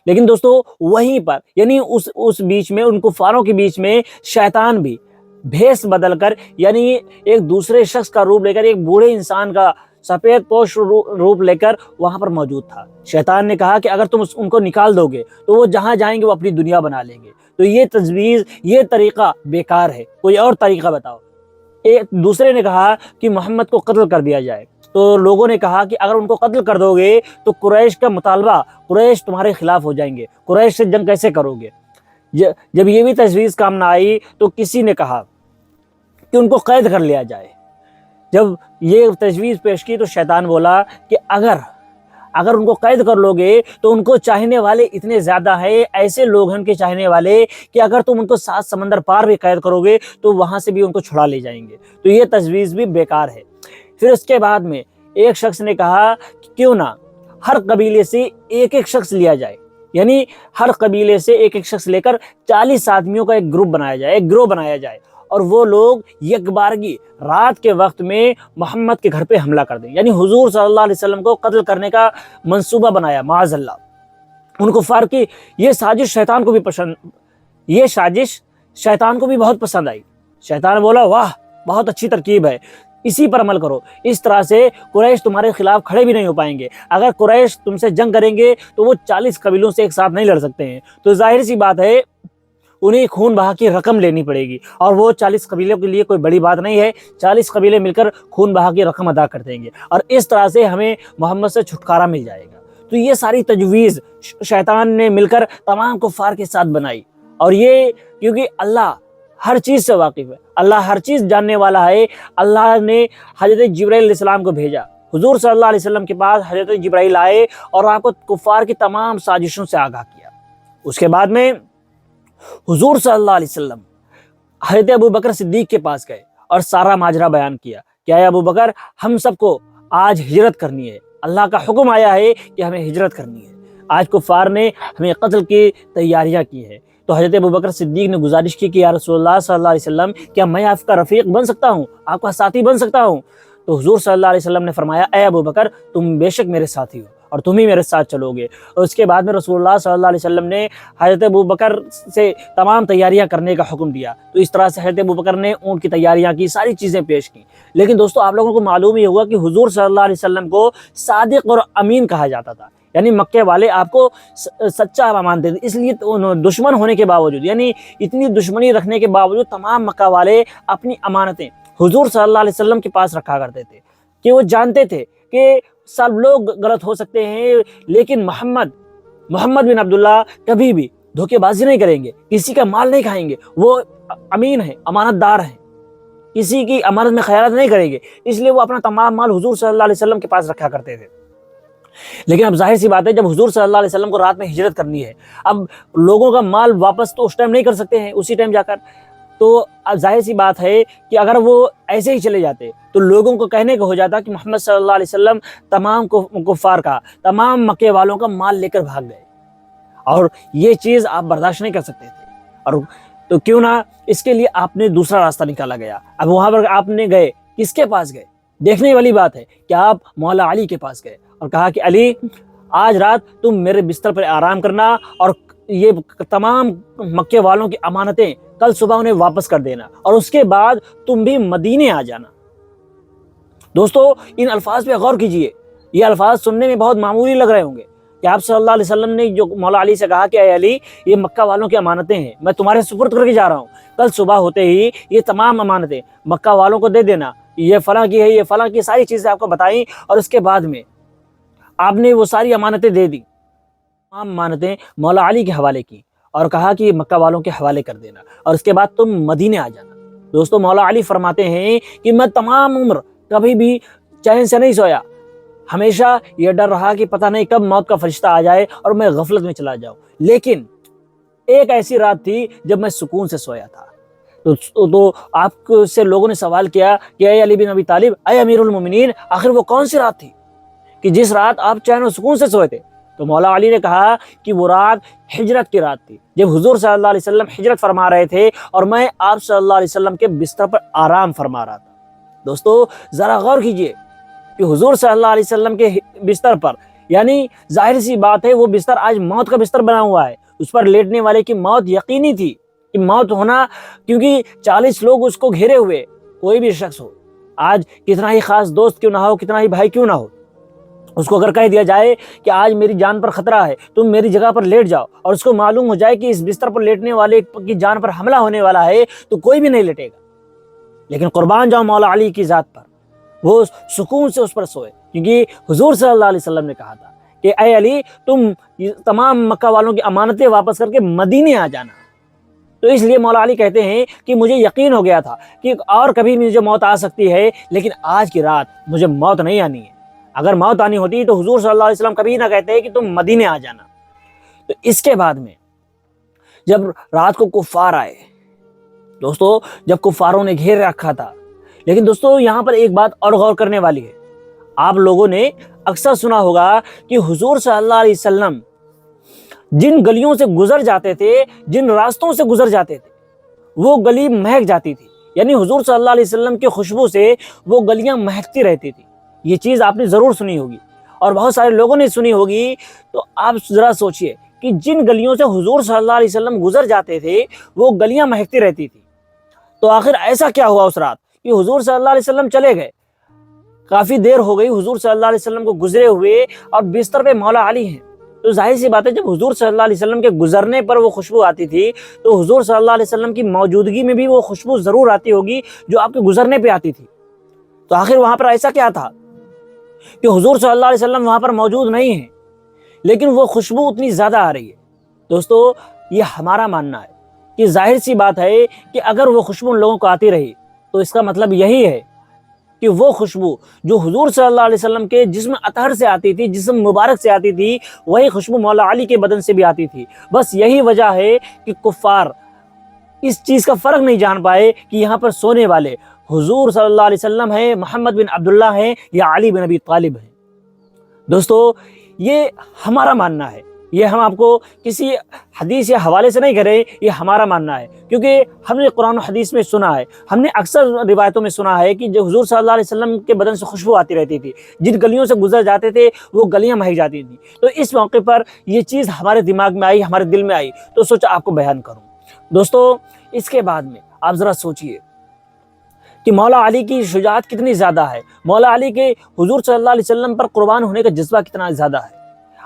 لیکن دوستو، وہیں پر یعنی اس بیچ میں، ان کفاروں کے بیچ میں شیطان بھی بھیس بدل کر، یعنی ایک دوسرے شخص کا روپ لے کر، ایک بوڑھے انسان کا سفید پوش روپ لے کر وہاں پر موجود تھا۔ شیطان نے کہا کہ اگر تم ان کو نکال دو گے تو وہ جہاں جائیں گے وہ اپنی دنیا بنا لیں گے، تو یہ تجویز، یہ طریقہ بیکار ہے، کوئی اور طریقہ بتاؤ۔ ایک دوسرے نے کہا کہ محمد کو قتل کر دیا جائے، تو لوگوں نے کہا کہ اگر ان کو قتل کر دو گے تو قریش کا مطالبہ، قریش تمہارے خلاف ہو جائیں گے، قریش سے جنگ کیسے کرو گے؟ جب یہ بھی تجویز کام نہ آئی تو کسی نے کہا کہ ان کو قید کر لیا جائے۔ جب یہ تجویز پیش کی تو شیطان بولا کہ اگر ان کو قید کر لو گے تو ان کو چاہنے والے اتنے زیادہ ہیں، ایسے لوگ ہیں ان کے چاہنے والے، کہ اگر تم ان کو 7 سمندر پار بھی قید کرو گے تو وہاں سے بھی ان کو چھڑا لے جائیں گے، تو یہ تجویز بھی بیکار ہے۔ پھر اس کے بعد میں ایک شخص نے کہا کہ کیوں نہ ہر قبیلے سے ایک ایک شخص لیا جائے، یعنی ہر قبیلے سے ایک ایک شخص لے کر 40 آدمیوں کا ایک گروپ بنایا جائے، ایک گروہ بنایا جائے، اور وہ لوگ یکبارگی رات کے وقت میں محمد کے گھر پہ حملہ کر دیں، یعنی حضور صلی اللہ علیہ وسلم کو قتل کرنے کا منصوبہ بنایا۔ معاذ اللہ، ان کفار کی یہ سازش شیطان کو بھی بہت پسند آئی۔ شیطان بولا، واہ، بہت اچھی ترکیب ہے، اسی پر عمل کرو، اس طرح سے قریش تمہارے خلاف کھڑے بھی نہیں ہو پائیں گے۔ اگر قریش تم سے جنگ کریں گے تو وہ 40 قبیلوں سے ایک ساتھ نہیں لڑ سکتے ہیں، تو ظاہر سی بات ہے انہیں خون بہا کی رقم لینی پڑے گی، اور وہ 40 قبیلوں کے لیے کوئی بڑی بات نہیں ہے، 40 قبیلے مل کر خون بہا کی رقم ادا کر دیں گے، اور اس طرح سے ہمیں محمد سے چھٹکارا مل جائے گا۔ تو یہ ساری تجویز شیطان نے مل کر تمام کفار کے ساتھ بنائی، اور یہ کیونکہ اللہ ہر چیز سے واقف ہے، اللہ ہر چیز جاننے والا ہے۔ اللہ نے حضرت جبرائیل علیہ السلام کو بھیجا، حضور صلی اللہ علیہ وسلم کے پاس حضرت جبرائیل آئے اور آپ کو کفار کی تمام سازشوں سے آگاہ کیا۔ اس کے بعد میں حضور صلی اللہ علیہ وسلم حضرت ابو بکر صدیق کے پاس گئے اور سارا ماجرا بیان کیا کہ اے ابو بکر، ہم سب کو آج ہجرت کرنی ہے، اللہ کا حکم آیا ہے کہ ہمیں ہجرت کرنی ہے، آج کفار نے ہمیں قتل کی تیاریاں کی ہیں۔ تو حضرت ابو بکر صدیق نے گزارش کی کہ یا رسول اللہ صلی اللہ علیہ وسلم، کیا میں آپ کا رفیق بن سکتا ہوں، آپ کا ساتھی بن سکتا ہوں؟ تو حضور صلی اللہ علیہ وسلم نے فرمایا، اے ابو بکر، تم بے شک میرے ساتھی ہو اور تم ہی میرے ساتھ چلو گے۔ اور اس کے بعد میں رسول اللہ صلی اللہ علیہ وسلم نے حضرت ابو بکر سے تمام تیاریاں کرنے کا حکم دیا۔ تو اس طرح سے حضرت ابو بکر نے اونٹ کی تیاریاں کی، ساری چیزیں پیش کی۔ لیکن دوستو، آپ لوگوں کو معلوم ہی ہوگا کہ حضور صلی اللہ علیہ وسلم کو صادق اور امین کہا جاتا تھا، یعنی مکے والے آپ کو سچا مانتے تھے، اس لیے دشمن ہونے کے باوجود، یعنی اتنی دشمنی رکھنے کے باوجود، تمام مکہ والے اپنی امانتیں حضور صلی اللہ علیہ وسلم کے پاس رکھا کرتے تھے، کہ وہ جانتے تھے کہ سب لوگ غلط ہو سکتے ہیں لیکن محمد بن عبداللہ کبھی بھی دھوکے بازی نہیں کریں گے، کسی کا مال نہیں کھائیں گے، وہ امین ہیں، امانت دار ہیں، کسی کی امانت میں خیانت نہیں کریں گے، اس لیے وہ اپنا تمام مال حضور صلی اللہ علیہ وسلم کے پاس رکھا کرتے تھے۔ لیکن اب ظاہر سی بات ہے، جب حضور صلی اللہ علیہ وسلم کو رات میں ہجرت کرنی ہے، اب لوگوں کا مال واپس تو اس ٹائم نہیں کر سکتے ہیں اسی ٹائم جا کر، تو اب ظاہر سی بات ہے کہ اگر وہ ایسے ہی چلے جاتے تو لوگوں کو کہنے کا ہو جاتا کہ محمد صلی اللہ علیہ وسلم تمام کفار کا، تمام مکے والوں کا مال لے کر بھاگ گئے، اور یہ چیز آپ برداشت نہیں کر سکتے تھے، اور تو کیوں نہ اس کے لیے آپ نے دوسرا راستہ نکالا گیا۔ اب وہاں پر آپ نے گئے، کس کے پاس گئے؟ دیکھنے والی بات ہے کہ آپ مولا علی کے پاس گئے اور کہا کہ علی، آج رات تم میرے بستر پر آرام کرنا، اور یہ تمام مکے والوں کی امانتیں کل صبح انہیں واپس کر دینا، اور اس کے بعد تم بھی مدینے آ جانا۔ دوستو، ان الفاظ پہ غور کیجئے، یہ الفاظ سننے میں بہت معمولی لگ رہے ہوں گے کہ آپ صلی اللہ علیہ وسلم نے جو مولا علی سے کہا کہ اے علی، یہ مکہ والوں کی امانتیں ہیں، میں تمہارے سپرد کر کے جا رہا ہوں، کل صبح ہوتے ہی یہ تمام امانتیں مکہ والوں کو دے دینا، یہ فلاں کی ہے، یہ فلاں کی، ساری چیزیں آپ کو بتائیں، اور اس کے بعد میں آپ نے وہ ساری امانتیں دے دی، تمام امانتیں مولا علی کے حوالے کی، اور کہا کہ یہ مکہ والوں کے حوالے کر دینا، اور اس کے بعد تم مدینے آ جانا۔ دوستو، مولا علی فرماتے ہیں کہ میں تمام عمر کبھی بھی چین سے نہیں سویا، ہمیشہ یہ ڈر رہا کہ پتہ نہیں کب موت کا فرشتہ آ جائے اور میں غفلت میں چلا جاؤں، لیکن ایک ایسی رات تھی جب میں سکون سے سویا تھا۔ تو آپ سے لوگوں نے سوال کیا کہ اے علی بن ابی طالب، اے امیر المومنین، آخر وہ کون سی رات تھی کہ جس رات آپ چین و سکون سے سوئے تھے؟ تو مولا علی نے کہا کہ وہ رات ہجرت کی رات تھی، جب حضور صلی اللہ علیہ وسلم ہجرت فرما رہے تھے اور میں آپ صلی اللہ علیہ وسلم کے بستر پر آرام فرما رہا تھا۔ دوستو، ذرا غور کیجئے کہ حضور صلی اللہ علیہ وسلم کے بستر پر، یعنی ظاہر سی بات ہے وہ بستر آج موت کا بستر بنا ہوا ہے، اس پر لیٹنے والے کی موت یقینی تھی کہ موت ہونا، کیونکہ 40 لوگ اس کو گھیرے ہوئے، کوئی بھی شخص ہو، آج کتنا ہی خاص دوست کیوں نہ ہو، کتنا ہی بھائی کیوں نہ ہو، اس کو اگر کہہ دیا جائے کہ آج میری جان پر خطرہ ہے، تم میری جگہ پر لیٹ جاؤ، اور اس کو معلوم ہو جائے کہ اس بستر پر لیٹنے والے کی جان پر حملہ ہونے والا ہے، تو کوئی بھی نہیں لیٹے گا۔ لیکن قربان جاؤ مولا علی کی ذات پر، وہ سکون سے اس پر سوئے، کیونکہ حضور صلی اللہ علیہ وسلم نے کہا تھا کہ اے علی، تم تمام مکہ والوں کی امانتیں واپس کر کے مدینے آ جانا۔ تو اس لیے مولا علی کہتے ہیں کہ مجھے یقین ہو گیا تھا کہ اور کبھی مجھے موت آ سکتی ہے، لیکن آج کی رات مجھے موت نہیں آنی ہے۔ اگر موت آنی ہوتی تو حضور صلی اللہ علیہ وسلم کبھی نہ کہتے کہ تم مدینے آ جانا۔ تو اس کے بعد میں جب رات کو کفار آئے، دوستو، جب کفاروں نے گھیر رکھا تھا، لیکن دوستو یہاں پر ایک بات اور غور کرنے والی ہے۔ آپ لوگوں نے اکثر سنا ہوگا کہ حضور صلی اللہ علیہ وسلم جن گلیوں سے گزر جاتے تھے، جن راستوں سے گزر جاتے تھے، وہ گلی مہک جاتی تھی، یعنی حضور صلی اللہ علیہ وسلم کی خوشبو سے وہ گلیاں مہکتی رہتی تھی۔ یہ چیز آپ نے ضرور سنی ہوگی اور بہت سارے لوگوں نے سنی ہوگی۔ تو آپ ذرا سوچئے کہ جن گلیوں سے حضور صلی اللہ علیہ وسلم گزر جاتے تھے وہ گلیاں مہکتی رہتی تھی، تو آخر ایسا کیا ہوا اس رات کہ حضور صلی اللہ علیہ وسلم چلے گئے؟ کافی دیر ہو گئی حضور صلی اللہ علیہ وسلم کو گزرے ہوئے، اور بستر پہ مولا علی ہیں۔ تو ظاہر سی بات ہے جب حضور صلی اللہ علیہ وسلم کے گزرنے پر وہ خوشبو آتی تھی، تو حضور صلی اللہ علیہ وسلم کی موجودگی میں بھی وہ خوشبو ضرور آتی ہوگی جو آپ کے گزرنے پہ آتی تھی۔ تو آخر وہاں پر ایسا کیا تھا کہ حضور صلی اللہ علیہ وسلم وہاں پر موجود نہیں ہیں، لیکن وہ خوشبو اتنی زیادہ آ رہی ہے؟ دوستو، یہ ہمارا ماننا ہے کہ ظاہر سی بات ہے کہ اگر وہ خوشبو ان لوگوں کو آتی رہی تو اس کا مطلب یہی ہے کہ وہ خوشبو جو حضور صلی اللہ علیہ وسلم کے جسم اطہر سے آتی تھی، جسم مبارک سے آتی تھی، وہی خوشبو مولا علی کے بدن سے بھی آتی تھی۔ بس یہی وجہ ہے کہ کفار اس چیز کا فرق نہیں جان پائے کہ یہاں پر سونے والے حضور صلی اللہ علیہ وسلم ہیں، محمد بن عبداللہ ہیں، یا علی بن ابی طالب ہیں۔ دوستو، یہ ہمارا ماننا ہے، یہ ہم آپ کو کسی حدیث یا حوالے سے نہیں کریں، یہ ہمارا ماننا ہے، کیونکہ ہم نے قرآن و حدیث میں سنا ہے، ہم نے اکثر روایتوں میں سنا ہے کہ جو حضور صلی اللہ علیہ وسلم کے بدن سے خوشبو آتی رہتی تھی، جن گلیوں سے گزر جاتے تھے وہ گلیاں مہک جاتی تھیں۔ تو اس موقع پر یہ چیز ہمارے دماغ میں آئی، ہمارے دل میں آئی، تو سوچا آپ کو بیان کروں۔ دوستو، اس کے بعد میں آپ ذرا سوچئے کہ مولا علی کی شجاعت کتنی زیادہ ہے، مولا علی کے حضور صلی اللہ علیہ وسلم پر قربان ہونے کا جذبہ کتنا زیادہ ہے۔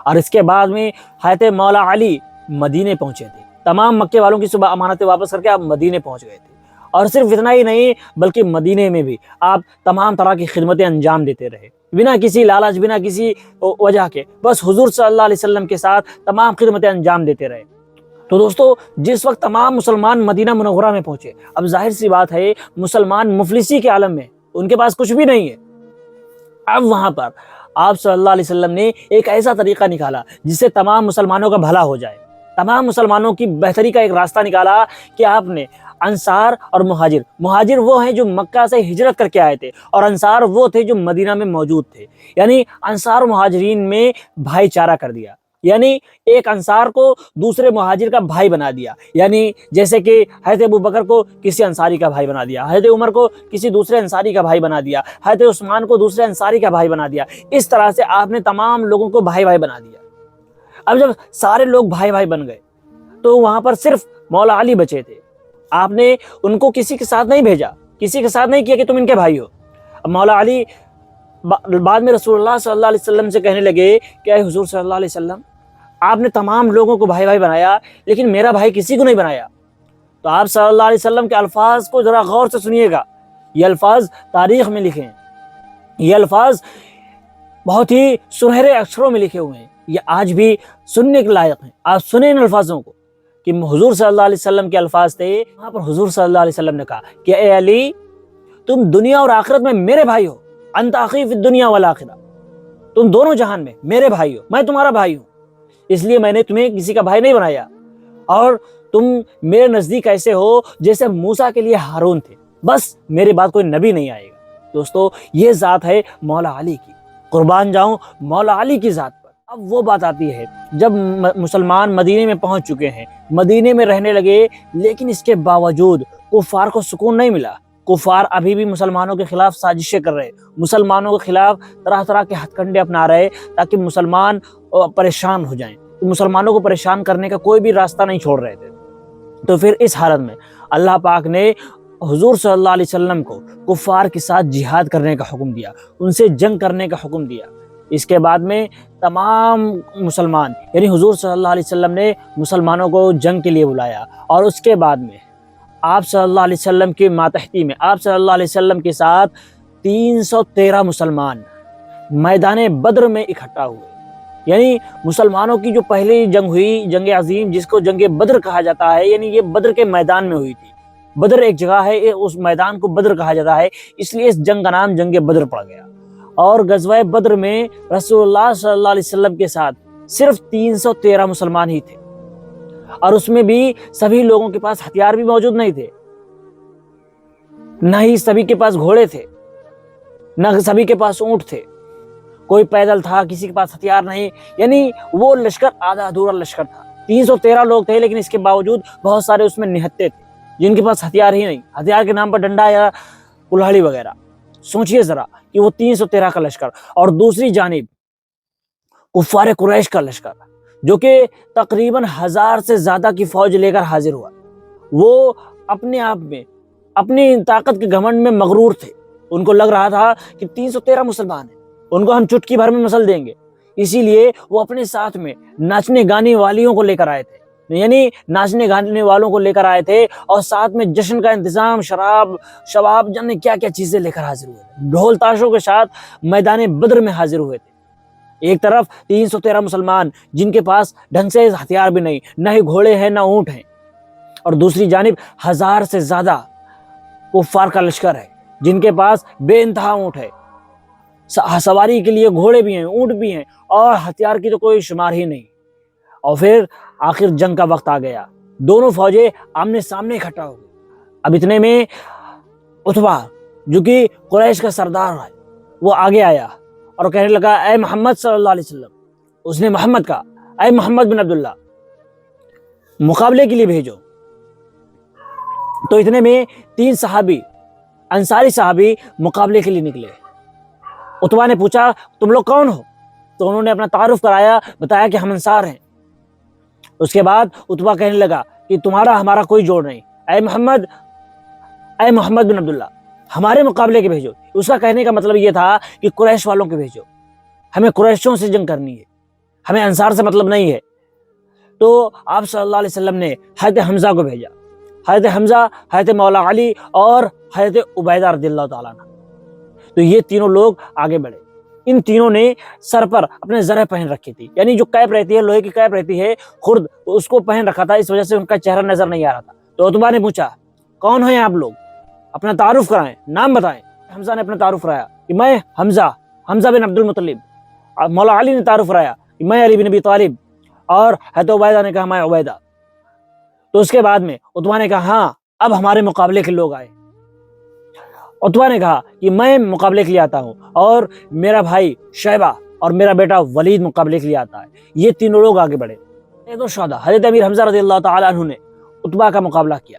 اور اس کے بعد میں حضرت مولا علی مدینے پہنچے تھے، تمام مکے والوں کی صبح امانتیں واپس کر کے آپ مدینے پہنچ گئے تھے، اور صرف اتنا ہی نہیں بلکہ مدینے میں بھی آپ تمام طرح کی خدمتیں انجام دیتے رہے، بنا کسی لالچ، بنا کسی وجہ کے، بس حضور صلی اللہ علیہ وسلم کے ساتھ تمام خدمتیں انجام دیتے رہے۔ تو دوستو، جس وقت تمام مسلمان مدینہ منورہ میں پہنچے، اب ظاہر سی بات ہے مسلمان مفلسی کے عالم میں، ان کے پاس کچھ بھی نہیں ہے۔ اب وہاں پر آپ صلی اللہ علیہ وسلم نے ایک ایسا طریقہ نکالا جس سے تمام مسلمانوں کا بھلا ہو جائے، تمام مسلمانوں کی بہتری کا ایک راستہ نکالا کہ آپ نے انصار اور مہاجر وہ ہیں جو مکہ سے ہجرت کر کے آئے تھے، اور انصار وہ تھے جو مدینہ میں موجود تھے، یعنی انصار و مہاجرین میں بھائی چارہ کر دیا، یعنی ایک انصار کو دوسرے مہاجر کا بھائی بنا دیا، یعنی جیسے کہ حضرت ابوبکر کو کسی انصاری کا بھائی بنا دیا، حضرت عمر کو کسی دوسرے انصاری کا بھائی بنا دیا، حضرت عثمان کو دوسرے انصاری کا بھائی بنا دیا، اس طرح سے آپ نے تمام لوگوں کو بھائی بھائی بنا دیا۔ اب جب سارے لوگ بھائی بھائی بن گئے تو وہاں پر صرف مولا علی بچے تھے، آپ نے ان کو کسی کے ساتھ نہیں بھیجا، کسی کے ساتھ نہیں کیا کہ تم ان کے بھائی ہو۔ اب مولا علی بعد میں رسول اللہ صلی اللہ علیہ وسلم سے کہنے لگے کہ اے حضور صلی اللہ علیہ وسلم، آپ نے تمام لوگوں کو بھائی بھائی بنایا لیکن میرا بھائی کسی کو نہیں بنایا۔ تو آپ صلی اللہ علیہ وسلم کے الفاظ کو ذرا غور سے سنیے گا، یہ الفاظ تاریخ میں لکھے ہیں، یہ الفاظ بہت ہی سنہرے اکشروں میں لکھے ہوئے ہیں، یہ آج بھی سننے کے لائق ہیں۔ آپ سنیں ان الفاظوں کو کہ حضور صلی اللہ علیہ وسلم کے الفاظ تھے، وہاں پر حضور صلی اللہ علیہ وسلم نے کہا کہ اے علی، تم دنیا اور آخرت میں میرے بھائی ہو، انت اخی فی الدنیا والآخرہ، تم دونوں جہان میں میرے بھائی ہو، میں تمہارا بھائی ہوں، اس لیے میں نے تمہیں کسی کا بھائی نہیں بنایا، اور تم میرے نزدیک ایسے ہو جیسے موسیٰ کے لیے ہارون تھے، بس میرے بعد کوئی نبی نہیں آئے گا۔ دوستو، یہ ذات ہے مولا علی کی، قربان جاؤں مولا علی کی ذات پر۔ اب وہ بات آتی ہے جب مسلمان مدینے میں پہنچ چکے ہیں، مدینے میں رہنے لگے، لیکن اس کے باوجود کفار کو سکون نہیں ملا، کفار ابھی بھی مسلمانوں کے خلاف سازشیں کر رہے، مسلمانوں کے خلاف طرح طرح کے ہتھ کنڈے اپنا رہے تاکہ مسلمان پریشان ہو جائیں، مسلمانوں کو پریشان کرنے کا کوئی بھی راستہ نہیں چھوڑ رہے تھے۔ تو پھر اس حالت میں اللہ پاک نے حضور صلی اللہ علیہ وسلم کو کفار کے ساتھ جہاد کرنے کا حکم دیا، ان سے جنگ کرنے کا حکم دیا۔ اس کے بعد میں تمام مسلمان، یعنی حضور صلی اللہ علیہ وسلم نے مسلمانوں کو جنگ کے لیے بلایا، اور اس کے بعد میں آپ صلی اللہ علیہ وسلم کی ماتحتی میں آپ صلی اللہ علیہ وسلم کے ساتھ 313 مسلمان میدان بدر میں اکٹھا ہوئے، یعنی مسلمانوں کی جو پہلی جنگ ہوئی، جنگ عظیم جس کو جنگ بدر کہا جاتا ہے، یعنی یہ بدر کے میدان میں ہوئی تھی۔ بدر ایک جگہ ہے، اس میدان کو بدر کہا جاتا ہے، اس لیے اس جنگ کا نام جنگ بدر پڑ گیا۔ اور غزوہ بدر میں رسول اللہ صلی اللہ علیہ وسلم کے ساتھ صرف 313 مسلمان ہی تھے، اور اس میں بھی سبھی لوگوں کے پاس ہتھیار بھی موجود نہیں تھے، نہ ہی سبھی کے پاس گھوڑے تھے، نہ سبھی کے پاس اونٹ تھے، کوئی پیدل تھا، کسی کے پاس ہتھیار نہیں، یعنی وہ لشکر آدھا ادھورا لشکر تھا۔ 313 لوگ تھے، لیکن اس کے باوجود بہت سارے اس میں نہتے تھے جن کے پاس ہتھیار ہی نہیں، ہتھیار کے نام پر ڈنڈا یا کلہاڑی وغیرہ۔ سوچئے ذرا کہ وہ 313 کا لشکر، اور دوسری جانب کفار قریش کا لشکر جو کہ تقریباً 1000 سے زیادہ کی فوج لے کر حاضر ہوا۔ وہ اپنے آپ میں اپنی طاقت کے گھمنڈ میں مغرور تھے، ان کو لگ رہا تھا کہ 313 مسلمان ہیں، ان کو ہم چٹکی بھر میں مسل دیں گے، اسی لیے وہ اپنے ساتھ میں ناچنے گانے والیوں کو لے کر آئے تھے، یعنی ناچنے گانے والوں کو لے کر آئے تھے، اور ساتھ میں جشن کا انتظام، شراب جانے کیا کیا چیزیں لے کر حاضر ہوئے تھے، ڈھول تاشوں کے ساتھ میدان بدر میں حاضر ہوئے تھے۔ ایک طرف 313 مسلمان جن کے پاس ڈھنگ سے ہتھیار بھی نہیں، نہ ہی گھوڑے ہیں نہ اونٹ ہیں، اور دوسری جانب 1000 سے زیادہ کفار کا لشکر ہے جن کے پاس بے انتہا اونٹ ہے، سواری کے لیے گھوڑے بھی ہیں، اونٹ بھی ہیں، اور ہتھیار کی تو کوئی شمار ہی نہیں۔ اور پھر آخر جنگ کا وقت آ گیا، دونوں فوجیں آمنے سامنے اکٹھا ہو گئی۔ اب اتنے میں عتبہ جو کہ قریش کا سردار ہے، وہ آگے آیا اور کہنے لگا اے محمد صلی اللہ علیہ وسلم، اس نے محمد کہا اے محمد بن عبداللہ، مقابلے کے لیے بھیجو۔ تو اتنے میں 3 صحابی، انصاری صحابی مقابلے کے لیے نکلے۔ عتبہ نے پوچھا تم لوگ کون ہو؟ تو انہوں نے اپنا تعارف کرایا، بتایا کہ ہم انصار ہیں۔ اس کے بعد عتبہ کہنے لگا کہ تمہارا ہمارا کوئی جوڑ نہیں، اے محمد بن عبداللہ، ہمارے مقابلے کے بھیجو۔ اس کا کہنے کا مطلب یہ تھا کہ قریش والوں کے بھیجو، ہمیں قریشوں سے جنگ کرنی ہے، ہمیں انصار سے مطلب نہیں ہے۔ تو آپ صلی اللہ علیہ وسلم نے حضرت حمزہ کو بھیجا، حضرت حمزہ، حضرت مولا علی اور حضرت عبیدہ رضی اللہ تعالیٰ عنہ۔ تو یہ تینوں لوگ آگے بڑھے۔ ان تینوں نے سر پر اپنے زرہ پہن رکھی تھی، یعنی جو کیپ رہتی ہے، لوہے کی کیپ رہتی ہے خرد، اس کو پہن رکھا تھا، اس وجہ سے ان کا چہرہ نظر نہیں آ رہا تھا۔ تو عتبہ نے پوچھا کون ہیں آپ لوگ، اپنا تعارف کرائیں، نام بتائیں۔ حمزہ نے اپنا تعارف کرایا کہ میں حمزہ بن عبد المطلب، مولا علی نے تعارف کرایا کہ میں علی بن ابی طالب، اور حضرت عبیدہ نے کہا میں عبیدہ۔ تو اس کے بعد میں عتبہ نے کہا ہاں اب ہمارے مقابلے کے لوگ آئے۔ عتبہ نے کہا کہ میں مقابلے کے لیے آتا ہوں، اور میرا بھائی شیبہ اور میرا بیٹا ولید مقابلے کے لیے آتا ہے۔ یہ تینوں لوگ آگے بڑھے۔ دو شہداء حضرت امیر حمزہ رضی اللہ تعالی عنہ نے عتبہ کا مقابلہ کیا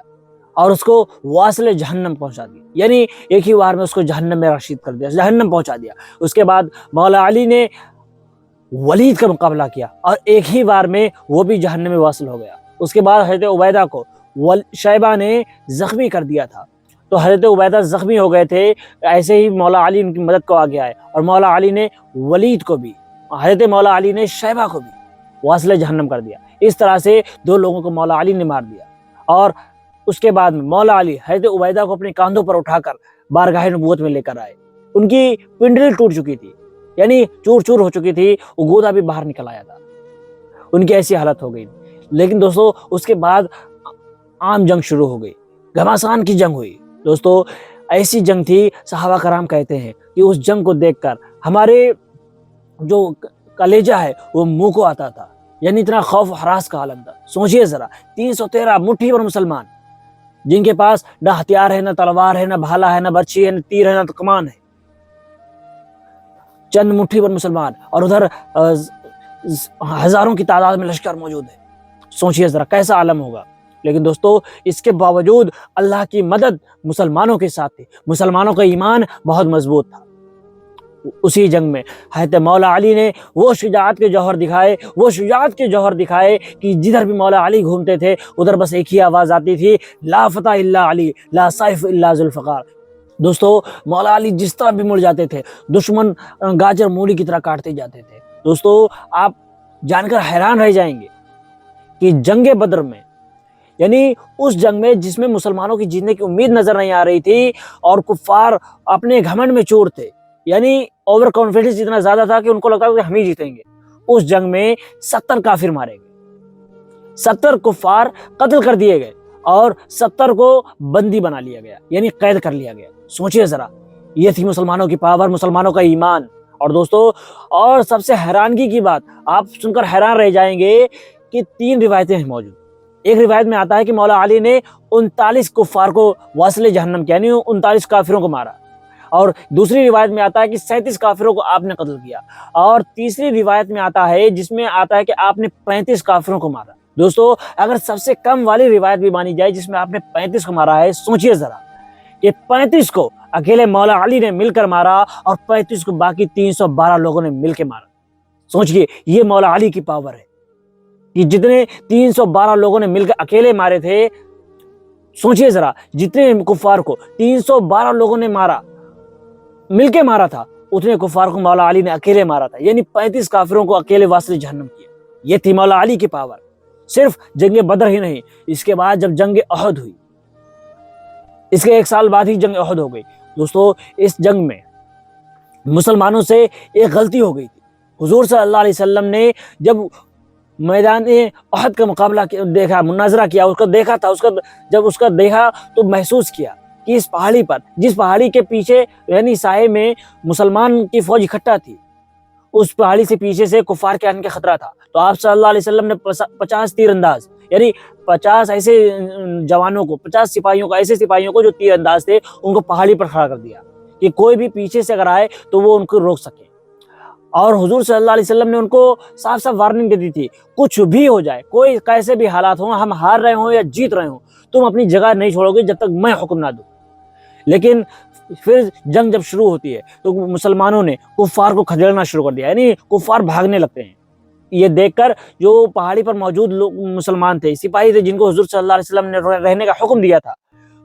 اور اس کو واصل جہنم پہنچا دیا، یعنی ایک ہی وار میں اس کو جہنم میں رشید کر دیا، جہنم پہنچا دیا۔ اس کے بعد مولا علی نے ولید کا مقابلہ کیا اور ایک ہی بار میں وہ بھی جہنم میں واصل ہو گیا۔ اس کے بعد حضرت عبیدہ کو شیبہ نے زخمی کر دیا تھا، تو حضرت عبیدہ زخمی ہو گئے تھے، ایسے ہی مولا علی ان کی مدد کو آگے آئے اور مولا علی نے ولید کو بھی، حضرت مولا علی نے شیبہ کو بھی واصل جہنم کر دیا۔ اس طرح سے دو لوگوں کو مولا علی نے مار دیا، اور اس کے بعد میں مولا علی حضرت عبیدہ کو اپنے کاندھوں پر اٹھا کر بارگاہ نبوت میں لے کر آئے۔ ان کی پنڈلی ٹوٹ چکی تھی، یعنی چور چور ہو چکی تھی، وہ گودا بھی باہر نکل آیا تھا، ان کی ایسی حالت ہو گئی۔ لیکن دوستو اس کے بعد عام جنگ شروع ہو گئی، گھماسان کی جنگ ہوئی۔ دوستو ایسی جنگ تھی، صحابہ کرام کہتے ہیں کہ اس جنگ کو دیکھ کر ہمارے جو کلیجہ ہے وہ منہ کو آتا تھا، یعنی اتنا خوف و ہراس کا عالم تھا۔ سوچئے ذرا 313 مٹھی پر مسلمان، جن کے پاس نہ ہتھیار ہے، نہ تلوار ہے، نہ بھالا ہے، نہ برچھی ہے، نہ تیر ہے، نہ کمان ہے، چند مٹھی پر مسلمان، اور ادھر ہزاروں کی تعداد میں لشکر موجود ہے۔ سوچئے ذرا کیسا عالم ہوگا۔ لیکن دوستو اس کے باوجود اللہ کی مدد مسلمانوں کے ساتھ تھی، مسلمانوں کا ایمان بہت مضبوط تھا۔ اسی جنگ میں حضرت مولا علی نے وہ شجاعت کے جوہر دکھائے کہ جدھر بھی مولا علی گھومتے تھے ادھر بس ایک ہی آواز آتی تھی، لا فتح الا علی، لا سیف الا ذوالفقار۔ دوستو مولا علی جس طرح بھی مڑ جاتے تھے، دشمن گاجر مولی کی طرح کاٹتے جاتے تھے۔ دوستو آپ جان کر حیران رہ جائیں گے کہ جنگ بدر میں، یعنی اس جنگ میں جس میں مسلمانوں کی جیتنے کی امید نظر نہیں آ رہی تھی اور کفار اپنے گھمنڈ میں چور تھے، یعنی اوور کانفیڈنس اتنا زیادہ تھا کہ ان کو لگتا تھا کہ ہم ہی جیتیں گے، اس جنگ میں 70 کافر مارے گئے، 70 کفار قتل کر دیے گئے اور 70 کو بندی بنا لیا گیا، یعنی قید کر لیا گیا۔ سوچئے ذرا، یہ تھی مسلمانوں کی پاور، مسلمانوں کا ایمان۔ اور دوستو اور سب سے حیرانگی کی بات، آپ سن کر حیران رہ جائیں گے کہ 3 روایتیں ہیں موجود۔ ایک روایت میں آتا ہے کہ مولا علی نے 39 کفار کو واصل جہنم کیا، یعنی 39 کافروں کو مارا، اور دوسری روایت میں آتا ہے کہ 37 کافروں کو آپ نے قتل کیا، اور تیسری روایت میں آتا ہے جس میں آتا ہے کہ آپ نے 35 کافروں کو مارا۔ دوستو اگر سب سے کم والی روایت بھی مانی جائے جس میں آپ نے 35 کو مارا ہے، سوچئے ذرا کہ 35 کو اکیلے مولا علی نے مل کر مارا اور 35 کو باقی 312 لوگوں نے مل کے مارا۔ سوچئے یہ مولا علی کی پاور ہے کہ جتنے 312 لوگوں نے مل کر اکیلے مارے تھے، سوچئے ذرا جتنے کفار کو 312 لوگوں نے مارا، مل کے مارا تھا، اتنے کفار کو مولا علی نے اکیلے مارا تھا، یعنی 35 کافروں کو اکیلے واصل جہنم کیا۔ یہ تھی مولا علی کی پاور۔ صرف جنگ بدر ہی نہیں، اس کے بعد جب جنگ احد ہوئی، اس کے 1 سال بعد ہی جنگ احد ہو گئی۔ دوستو اس جنگ میں مسلمانوں سے ایک غلطی ہو گئی تھی۔ حضور صلی اللہ علیہ وسلم نے جب میدان احد کا مقابلہ دیکھا، مناظرہ کیا، جب اس کا دیکھا تو محسوس کیا کہ اس پہاڑی پر، جس پہاڑی کے پیچھے یعنی سائے میں مسلمان کی فوج اکٹھا تھی، اس پہاڑی سے پیچھے سے کفار کے آنے کا خطرہ تھا۔ تو آپ صلی اللہ علیہ وسلم نے 50 تیر انداز، یعنی 50 ایسے جوانوں کو، 50 سپاہیوں کو، ایسے سپاہیوں کو جو تیر انداز تھے، ان کو پہاڑی پر کھڑا کر دیا کہ کوئی بھی پیچھے سے اگر آئے تو وہ ان کو روک سکے۔ اور حضور صلی اللہ علیہ وسلم نے ان کو صاف صاف وارننگ دے دی تھی، کچھ بھی ہو جائے، کوئی کیسے بھی حالات ہوں، ہم ہار رہے ہوں یا جیت رہے ہوں، تم اپنی جگہ نہیں چھوڑو گے جب تک میں حکم نہ دوں۔ لیکن پھر جنگ جب شروع ہوتی ہے تو مسلمانوں نے کفار کو کھدیڑنا شروع کر دیا، یعنی کفار بھاگنے لگتے ہیں۔ یہ دیکھ کر جو پہاڑی پر موجود لوگ مسلمان تھے، سپاہی تھے، جن کو حضور صلی اللہ علیہ وسلم نے رہنے کا حکم دیا تھا،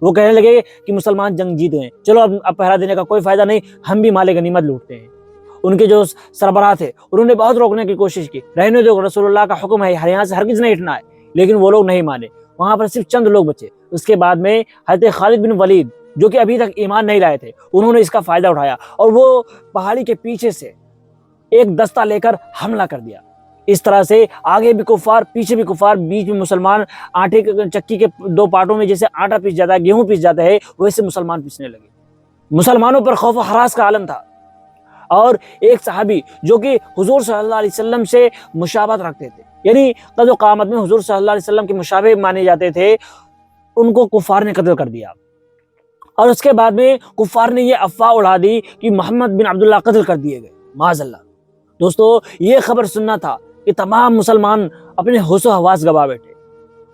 وہ کہنے لگے کہ مسلمان جنگ جیت گئے، چلو اب پہرا دینے کا کوئی فائدہ نہیں، ہم بھی مال غنیمت لوٹتے ہیں۔ ان کے جو سربراہ تھے انہوں نے بہت روکنے کی کوشش کی، رہنے دو، رسول اللہ کا حکم ہے، یہاں سے ہرگز نہیں ہٹنا ہے، لیکن وہ لوگ نہیں مانے۔ وہاں پر صرف چند لوگ بچے۔ اس کے بعد میں حضرت خالد بن ولید، جو کہ ابھی تک ایمان نہیں لائے تھے، انہوں نے اس کا فائدہ اٹھایا اور وہ پہاڑی کے پیچھے سے ایک دستہ لے کر حملہ کر دیا۔ اس طرح سے آگے بھی کفار، پیچھے بھی کفار، بیچ میں مسلمان، آٹے کے چکی کے 2 پارٹوں میں جیسے آٹا پیس جاتا ہے، گیہوں پیس جاتا ہے، ویسے مسلمان پیسنے لگے۔ مسلمانوں پر خوف و ہراس کا عالم تھا۔ اور ایک صحابی جو کہ حضور صلی اللہ علیہ وسلم سے مشابہت رکھتے تھے، یعنی قد و قامت میں حضور صلی اللہ علیہ وسلم کے مشابہ مانے جاتے تھے، ان کو کفار نے قتل کر دیا۔ اور اس کے بعد میں کفار نے یہ افواہ اڑا دی کہ محمد بن عبداللہ قتل کر دیے گئے، معاذ اللہ۔ دوستو یہ خبر سننا تھا کہ تمام مسلمان اپنے ہوش و حواس گوا بیٹھے،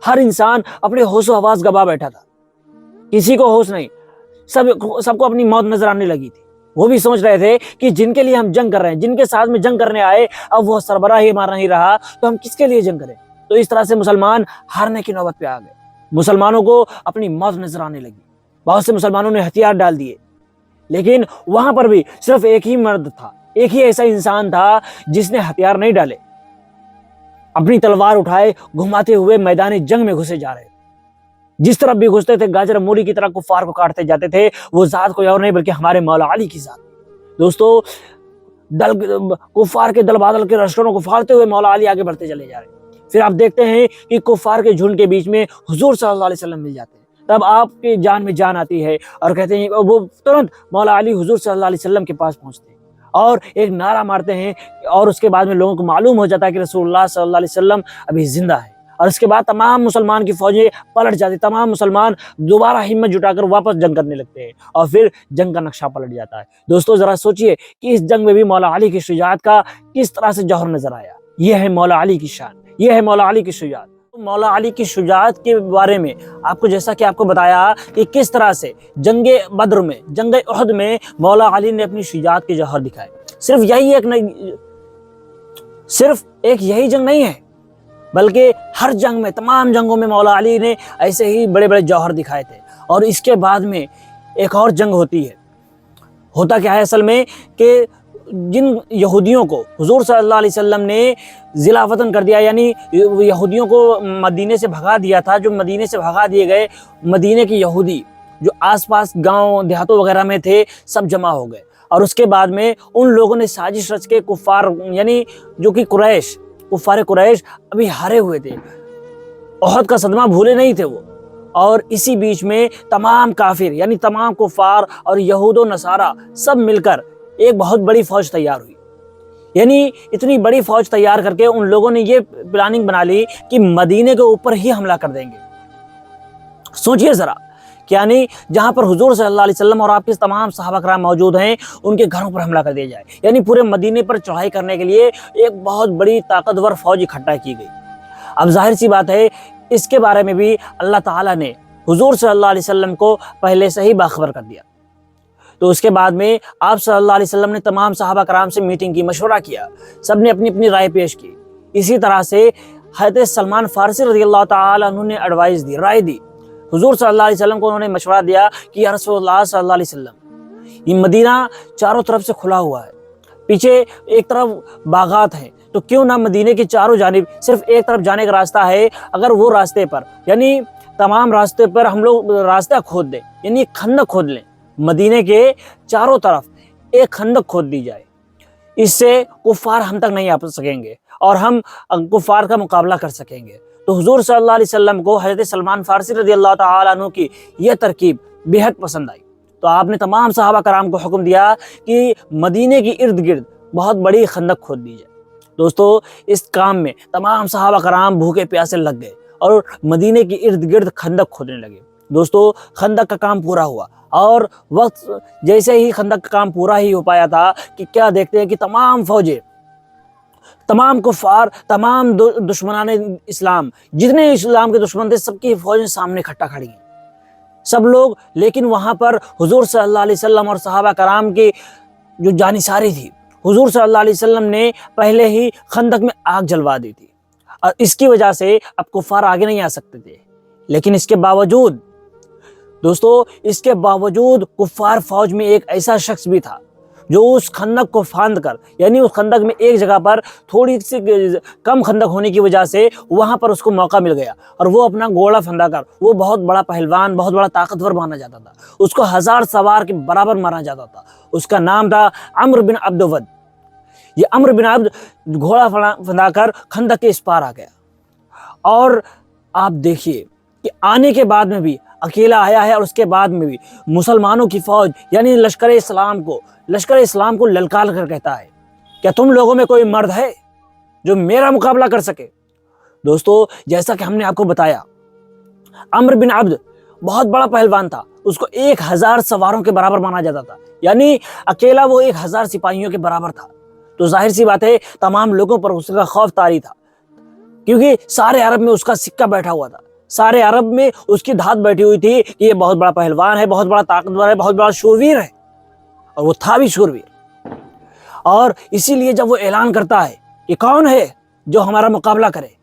ہر انسان اپنے ہوش و حواس گوا بیٹھا تھا، کسی کو ہوش نہیں، سب کو اپنی موت نظر آنے لگی تھی۔ وہ بھی سوچ رہے تھے کہ جن کے لیے ہم جنگ کر رہے ہیں، جن کے ساتھ میں جنگ کرنے آئے، اب وہ سربراہ ہی ہمارا نہیں رہا تو ہم کس کے لیے جنگ کریں؟ تو اس طرح سے مسلمان ہارنے کی نوبت پہ آ گئے، مسلمانوں کو اپنی موت نظر آنے لگی، بہت سے مسلمانوں نے ہتھیار ڈال دیے، لیکن وہاں پر بھی صرف ایک ہی مرد تھا، ایک ہی ایسا انسان تھا جس نے ہتھیار نہیں ڈالے، اپنی تلوار اٹھائے گھماتے ہوئے میدان جنگ میں گھسے جا رہے، جس طرف بھی گھستے تھے گاجر مولی کی طرح کفار کو کاٹتے جاتے تھے۔ وہ ذات کوئی اور نہیں بلکہ ہمارے مولا علی کی ذات۔ دوستو کفار کے دل بادل کے لشکروں کو پھاڑتے ہوئے مولا علی آگے بڑھتے چلے جا رہے، پھر آپ دیکھتے ہیں کہ کفار کے جھنڈ کے بیچ میں حضور صلی اللہ علیہ وسلم مل جاتے ہیں، تب آپ کی جان میں جان آتی ہے اور کہتے ہیں، وہ ترنت مولا علی حضور صلی اللہ علیہ وسلم کے پاس پہنچتے ہیں اور ایک نعرہ مارتے ہیں، اور اس کے بعد میں لوگوں کو معلوم ہو جاتا ہے کہ رسول اللہ صلی اللہ علیہ وسلم ابھی زندہ ہے، اور اس کے بعد تمام مسلمان کی فوجیں پلٹ جاتی، تمام مسلمان دوبارہ ہمت جٹا کر واپس جنگ کرنے لگتے ہیں، اور پھر جنگ کا نقشہ پلٹ جاتا ہے۔ دوستو ذرا سوچئے کہ اس جنگ میں بھی مولا علی کی شجاعت کا کس طرح سے جوہر نظر آیا۔ یہ ہے مولا علی کی شان، یہ ہے مولا علی کی شجاعت۔ مولا علی کی شجاعت کے بارے میں آپ کو جیسا کہ آپ کو بتایا کہ کس طرح سے جنگ بدر میں، جنگ احد میں مولا علی نے اپنی شجاعت کے جوہر دکھائے۔ صرف ایک یہی جنگ نہیں ہے، بلکہ ہر جنگ میں، تمام جنگوں میں مولا علی نے ایسے ہی بڑے بڑے جوہر دکھائے تھے۔ اور اس کے بعد میں ایک اور جنگ ہوتی ہے، ہوتا کیا ہے اصل میں کہ جن یہودیوں کو حضور صلی اللہ علیہ وسلم نے ضلع وطن کر دیا، یعنی یہودیوں کو مدینے سے بھگا دیا تھا، جو مدینے سے بھگا دیے گئے، مدینے کے یہودی جو آس پاس گاؤں دیہاتوں وغیرہ میں تھے سب جمع ہو گئے، اور اس کے بعد میں ان لوگوں نے سازش رچ کے کفار، یعنی جو کہ کفار قریش ابھی ہارے ہوئے تھے، احد کا صدمہ بھولے نہیں تھے وہ، اور اسی بیچ میں تمام کافر یعنی تمام کفار اور یہود و نصارہ سب مل کر ایک بہت بڑی فوج تیار ہوئی، یعنی اتنی بڑی فوج تیار کر کے ان لوگوں نے یہ پلاننگ بنا لی کہ مدینے کے اوپر ہی حملہ کر دیں گے۔ سوچئے ذرا، یعنی جہاں پر حضور صلی اللہ علیہ وسلم اور آپ کے تمام صحابہ کرام موجود ہیں، ان کے گھروں پر حملہ کر دیا جائے، یعنی پورے مدینے پر چڑھائی کرنے کے لیے ایک بہت بڑی طاقتور فوج اکٹھا کی گئی۔ اب ظاہر سی بات ہے اس کے بارے میں بھی اللہ تعالیٰ نے حضور صلی اللہ علیہ وسلم کو پہلے سے ہی باخبر کر دیا۔ تو اس کے بعد میں آپ صلی اللہ علیہ وسلم نے تمام صحابہ کرام سے میٹنگ کی، مشورہ کیا، سب نے اپنی اپنی رائے پیش کی۔ اسی طرح سے حضرت سلمان فارسی رضی اللہ تعالیٰ عنہ نے ایڈوائز دی، رائے دی، حضور صلی اللہ علیہ وسلم کو انہوں نے مشورہ دیا کہ یا رسول اللہ صلی اللہ علیہ وسلم، یہ مدینہ چاروں طرف سے کھلا ہوا ہے، پیچھے ایک طرف باغات ہیں، تو کیوں نہ مدینے کے چاروں جانب صرف ایک طرف جانے کا راستہ ہے، اگر وہ راستے پر، یعنی تمام راستے پر ہم لوگ راستہ کھود دیں، یعنی ایک خندق کھود لیں، مدینے کے چاروں طرف ایک خندق کھود دی جائے، اس سے کفار ہم تک نہیں آ سکیں گے اور ہم کفار کا مقابلہ کر سکیں گے۔ تو حضور صلی اللہ علیہ وسلم کو حضرت سلمان فارسی رضی اللہ تعالیٰ عنہ کی یہ ترکیب بہت پسند آئی، تو آپ نے تمام صحابہ کرام کو حکم دیا کہ مدینے کی ارد گرد بہت بڑی خندق کھود دی جائے۔ دوستو اس کام میں تمام صحابہ کرام بھوکے پیاسے لگ گئے اور مدینے کی ارد گرد خندق کھودنے لگے۔ دوستو خندق کا کام پورا ہوا، اور وقت جیسے ہی خندق کا کام پورا ہی ہو پایا تھا کہ کیا دیکھتے ہیں کہ تمام فوجیں، تمام کفار، تمام دشمنان اسلام، جتنے اسلام کے دشمن تھے، سب کی فوجیں سامنے اکٹھا کھڑی ہیں، سب لوگ، لیکن وہاں پر حضور صلی اللہ علیہ وسلم اور صحابہ کرام کی جو جانثاری تھی، حضور صلی اللہ علیہ وسلم نے پہلے ہی خندق میں آگ جلوا دی تھی، اور اس کی وجہ سے اب کفار آگے نہیں آ سکتے تھے۔ لیکن اس کے باوجود دوستو، اس کے باوجود کفار فوج میں ایک ایسا شخص بھی تھا جو اس خندق کو پھاند کر، یعنی اس خندق میں ایک جگہ پر تھوڑی سی کم خندق ہونے کی وجہ سے وہاں پر اس کو موقع مل گیا، اور وہ اپنا گھوڑا پھندا کر، وہ بہت بڑا پہلوان، بہت بڑا طاقتور مانا جاتا تھا، اس کو 1000 سوار کے برابر مانا جاتا تھا، اس کا نام تھا عمرو بن عبد ود۔ یہ عمرو بن عبد گھوڑا پھندا کر خندق کے اس پار آ گیا، اور آپ دیکھیے کہ آنے کے بعد میں بھی اکیلا آیا ہے اور اس کے بعد میں بھی مسلمانوں کی فوج یعنی لشکر اسلام کو للکار کر کہتا ہے کیا تم لوگوں میں کوئی مرد ہے جو میرا مقابلہ کر سکے؟ دوستو جیسا کہ ہم نے آپ کو بتایا عمرو بن عبد بہت بڑا پہلوان تھا، اس کو 1000 سواروں کے برابر مانا جاتا تھا، یعنی اکیلا وہ 1000 سپاہیوں کے برابر تھا۔ تو ظاہر سی بات ہے تمام لوگوں پر اس کا خوف طاری تھا، کیونکہ سارے عرب میں اس کا سکہ بیٹھا ہوا تھا، سارے عرب میں اس کی دھات بیٹھی ہوئی تھی کہ یہ بہت بڑا پہلوان ہے، بہت بڑا طاقتور ہے، بہت بڑا شورویر ہے، اور وہ تھا بھی شورویر۔ اور اسی لیے جب وہ اعلان کرتا ہے کہ کون ہے جو ہمارا مقابلہ کرے،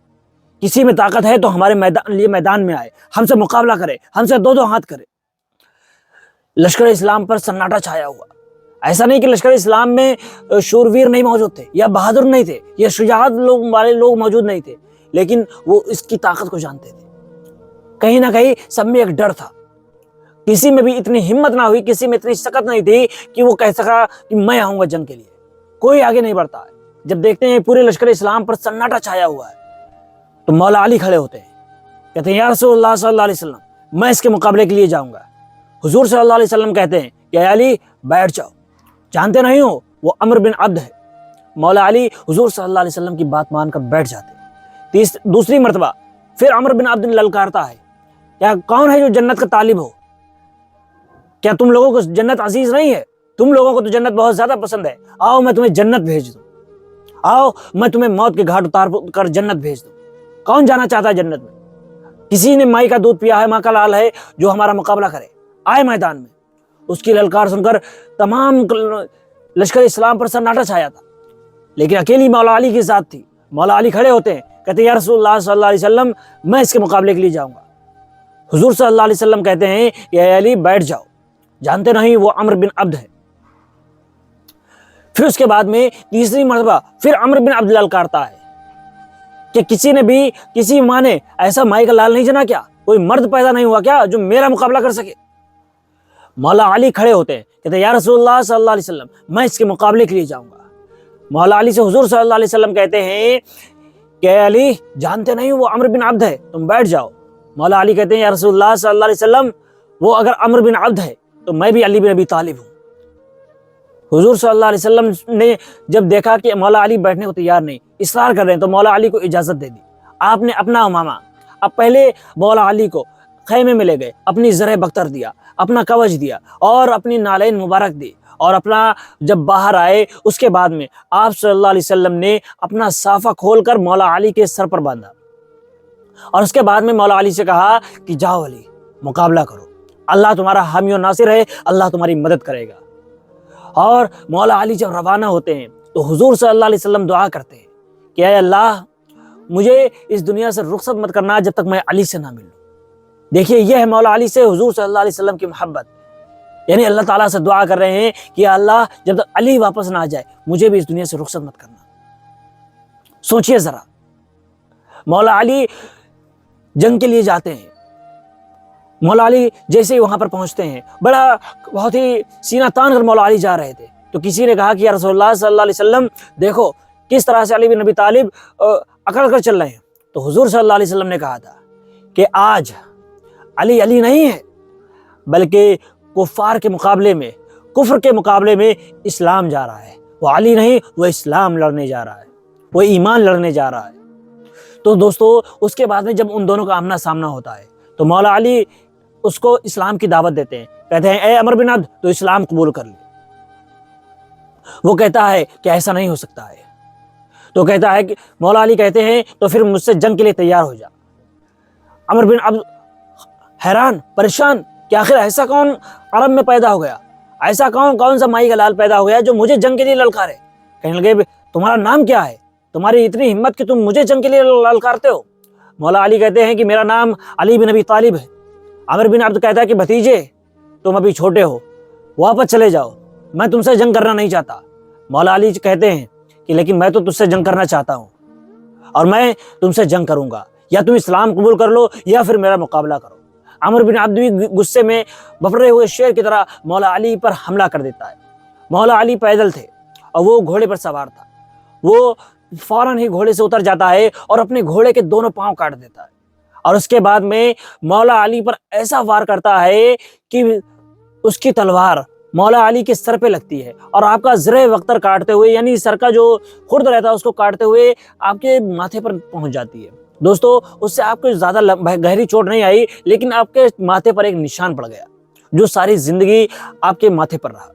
کسی میں طاقت ہے تو ہمارے میدان میں آئے، ہم سے مقابلہ کرے، ہم سے دو ہاتھ کرے، لشکر اسلام پر سناٹا چھایا ہوا۔ ایسا نہیں کہ لشکر اسلام میں شورویر نہیں موجود تھے یا بہادر نہیں تھے یا شجاعت والے لوگ موجود نہیں تھے، لیکن وہ اس کی طاقت کو جانتے تھے۔ کہیں نہ کہیں سب میں ایک ڈر تھا، کسی میں بھی اتنی ہمت نہ ہوئی، کسی میں اتنی سکت نہیں تھی کہ وہ کہہ سکا کہ میں آؤں گا جنگ کے لیے، کوئی آگے نہیں بڑھتا ہے۔ جب دیکھتے ہیں پورے لشکر اسلام پر سناٹا چھایا ہوا ہے تو مولا علی کھڑے ہوتے ہیں، کہتے ہیں یا رسول اللہ صلی اللہ علیہ وسلم میں اس کے مقابلے کے لیے جاؤں گا۔ حضور صلی اللہ علیہ وسلم کہتے ہیں کہ اے علی بیٹھ جاؤ، جانتے نہیں ہو وہ عمرو بن عبد ہے۔ مولا علی حضور صلی اللہ علیہ وسلم کی بات مان کر بیٹھ جاتے ہیں۔ دوسری مرتبہ پھر عمرو بن عبد للکارتا ہے، کیا کون ہے جو جنت کا طالب ہو؟ کیا تم لوگوں کو جنت عزیز نہیں ہے؟ تم لوگوں کو تو جنت بہت زیادہ پسند ہے، آؤ میں تمہیں جنت بھیج دوں، آؤ میں تمہیں موت کے گھاٹ اتار کر جنت بھیج دوں۔ کون جانا چاہتا ہے جنت میں؟ کسی نے مائی کا دودھ پیا ہے، ماں کا لال ہے، جو ہمارا مقابلہ کرے آئے میدان میں۔ اس کی للکار سن کر تمام لشکر اسلام پر سناٹا چھایا تھا، لیکن اکیلی مولا علی کی ذات تھی۔ مولا علی کھڑے ہوتے ہیں، کہتے ہیں یا رسول اللہ صلی اللہ علیہ وسلم میں اس کے مقابلے کے لیے جاؤں گا۔ حضور صلی اللہ علیہ وسلم کہتے ہیں کہ اے علی بیٹھ جاؤ، جانتے نہیں وہ عمرو بن عبد ہے۔ پھر اس کے بعد میں تیسری مرتبہ پھر عمرو بن عبد للکارتا ہے کہ کسی نے بھی کسی ماں نے ایسا مائی کا لال نہیں جنا کیا؟ کوئی مرد پیدا نہیں ہوا کیا جو میرا مقابلہ کر سکے؟ مولا علی کھڑے ہوتے ہیں، کہتے ہیں یا رسول اللہ صلی اللہ علیہ وسلم میں اس کے مقابلے کے لیے جاؤں گا۔ مولا علی سے حضور صلی اللہ علیہ وسلم کہتے ہیں کہ اے علی جانتے نہیں وہ عمرو بن عبد ہے، تم بیٹھ جاؤ۔ مولا علی کہتے ہیں یا رسول اللہ صلی اللہ علیہ وسلم وہ اگر عمرو بن عبد ہے تو میں بھی علی بن ابی طالب ہوں۔ حضور صلی اللہ علیہ وسلم نے جب دیکھا کہ مولا علی بیٹھنے کو تیار نہیں، اصرار کر رہے ہیں، تو مولا علی کو اجازت دے دی۔ آپ نے اپنا امامہ، اب پہلے مولا علی کو خیمے میں لے گئے، اپنی زرہ بختر دیا، اپنا کوچ دیا اور اپنی نالین مبارک دی، اور اپنا جب باہر آئے اس کے بعد میں آپ صلی اللہ علیہ وسلم نے اپنا صافہ کھول کر مولا علی کے سر پر باندھا، اور اس کے بعد میں مولا علی سے کہا کہ جاؤ علی مقابلہ کرو، اللہ تمہارا حامی و ناصر ہے، اللہ تمہاری مدد کرے گا۔ اور مولا علی جب روانہ ہوتے ہیں تو حضور صلی اللہ علیہ وسلم دعا کرتے ہیں کہ اے اللہ مجھے اس دنیا سے رخصت مت کرنا جب تک میں علی سے نہ ملوں۔ دیکھیے یہ ہے مولا علی سے حضور صلی اللہ علیہ وسلم کی محبت، یعنی اللہ تعالیٰ سے دعا کر رہے ہیں کہ اللہ جب تک علی واپس نہ آ جائے مجھے بھی اس دنیا سے رخصت مت کرنا۔ سوچئے ذرا، مولا علی جنگ کے لیے جاتے ہیں، مولا علی جیسے ہی وہاں پر پہنچتے ہیں، بہت ہی سینہ تان کر مولا علی جا رہے تھے، تو کسی نے کہا کہ یا رسول اللہ صلی اللہ علیہ وسلم دیکھو کس طرح سے علی بن ابی طالب اکڑ کر چل رہے ہیں۔ تو حضور صلی اللہ علیہ وسلم نے کہا تھا کہ آج علی نہیں ہے، بلکہ کفار کے مقابلے میں، کفر کے مقابلے میں اسلام جا رہا ہے۔ وہ علی نہیں، وہ اسلام لڑنے جا رہا ہے، وہ ایمان لڑنے جا رہا ہے۔ تو دوستو اس کے بعد میں جب ان دونوں کا آمنا سامنا ہوتا ہے تو مولا علی اس کو اسلام کی دعوت دیتے ہیں، کہتے ہیں اے عمرو بن عبد تو اسلام قبول کر لے۔ وہ کہتا ہے کہ ایسا نہیں ہو سکتا ہے، تو کہتا ہے کہ مولا علی کہتے ہیں تو پھر مجھ سے جنگ کے لیے تیار ہو جا۔ عمرو بن عبد حیران پریشان کہ آخر ایسا کون عرب میں پیدا ہو گیا، ایسا کون سا مائی کا لال پیدا ہو گیا جو مجھے جنگ کے لیے للکارے۔ کہنے لگے تمہارا نام کیا ہے، تمہاری اتنی ہمت کہ تم مجھے جنگ کے لیے للکارتے ہو؟ مولا علی کہتے ہیں کہ میرا نام علی بن ابی طالب ہے۔ عمرو بن عبد کہتا ہے کہ بھتیجے تم ابھی چھوٹے ہو، واپس چلے جاؤ، میں تم سے جنگ کرنا نہیں چاہتا۔ مولا علی کہتے ہیں کہ لیکن میں تو تجھ سے جنگ کرنا چاہتا ہوں، اور میں تم سے جنگ کروں گا، یا تم اسلام قبول کر لو یا پھر میرا مقابلہ کرو۔ عمرو بن عبد بھی غصے میں بفرے ہوئے شیر کی طرح مولا علی پر حملہ کر دیتا ہے۔ مولا علی پیدل تھے اور وہ گھوڑے پر سوار تھا، وہ فوراً ہی گھوڑے سے اتر جاتا ہے اور اپنے گھوڑے کے دونوں پاؤں کاٹ دیتا ہے، اور اس کے بعد میں مولا علی پر ایسا وار کرتا ہے کہ اس کی تلوار مولا علی کے سر پہ لگتی ہے اور آپ کا زرہ وقتر کاٹتے ہوئے، یعنی سر کا جو خرد رہتا ہے اس کو کاٹتے ہوئے آپ کے ماتھے پر پہنچ جاتی ہے۔ دوستو اس سے آپ کو زیادہ گہری چوٹ نہیں آئی، لیکن آپ کے ماتھے پر ایک نشان پڑ گیا جو ساری زندگی آپ کے ماتھے پر رہا۔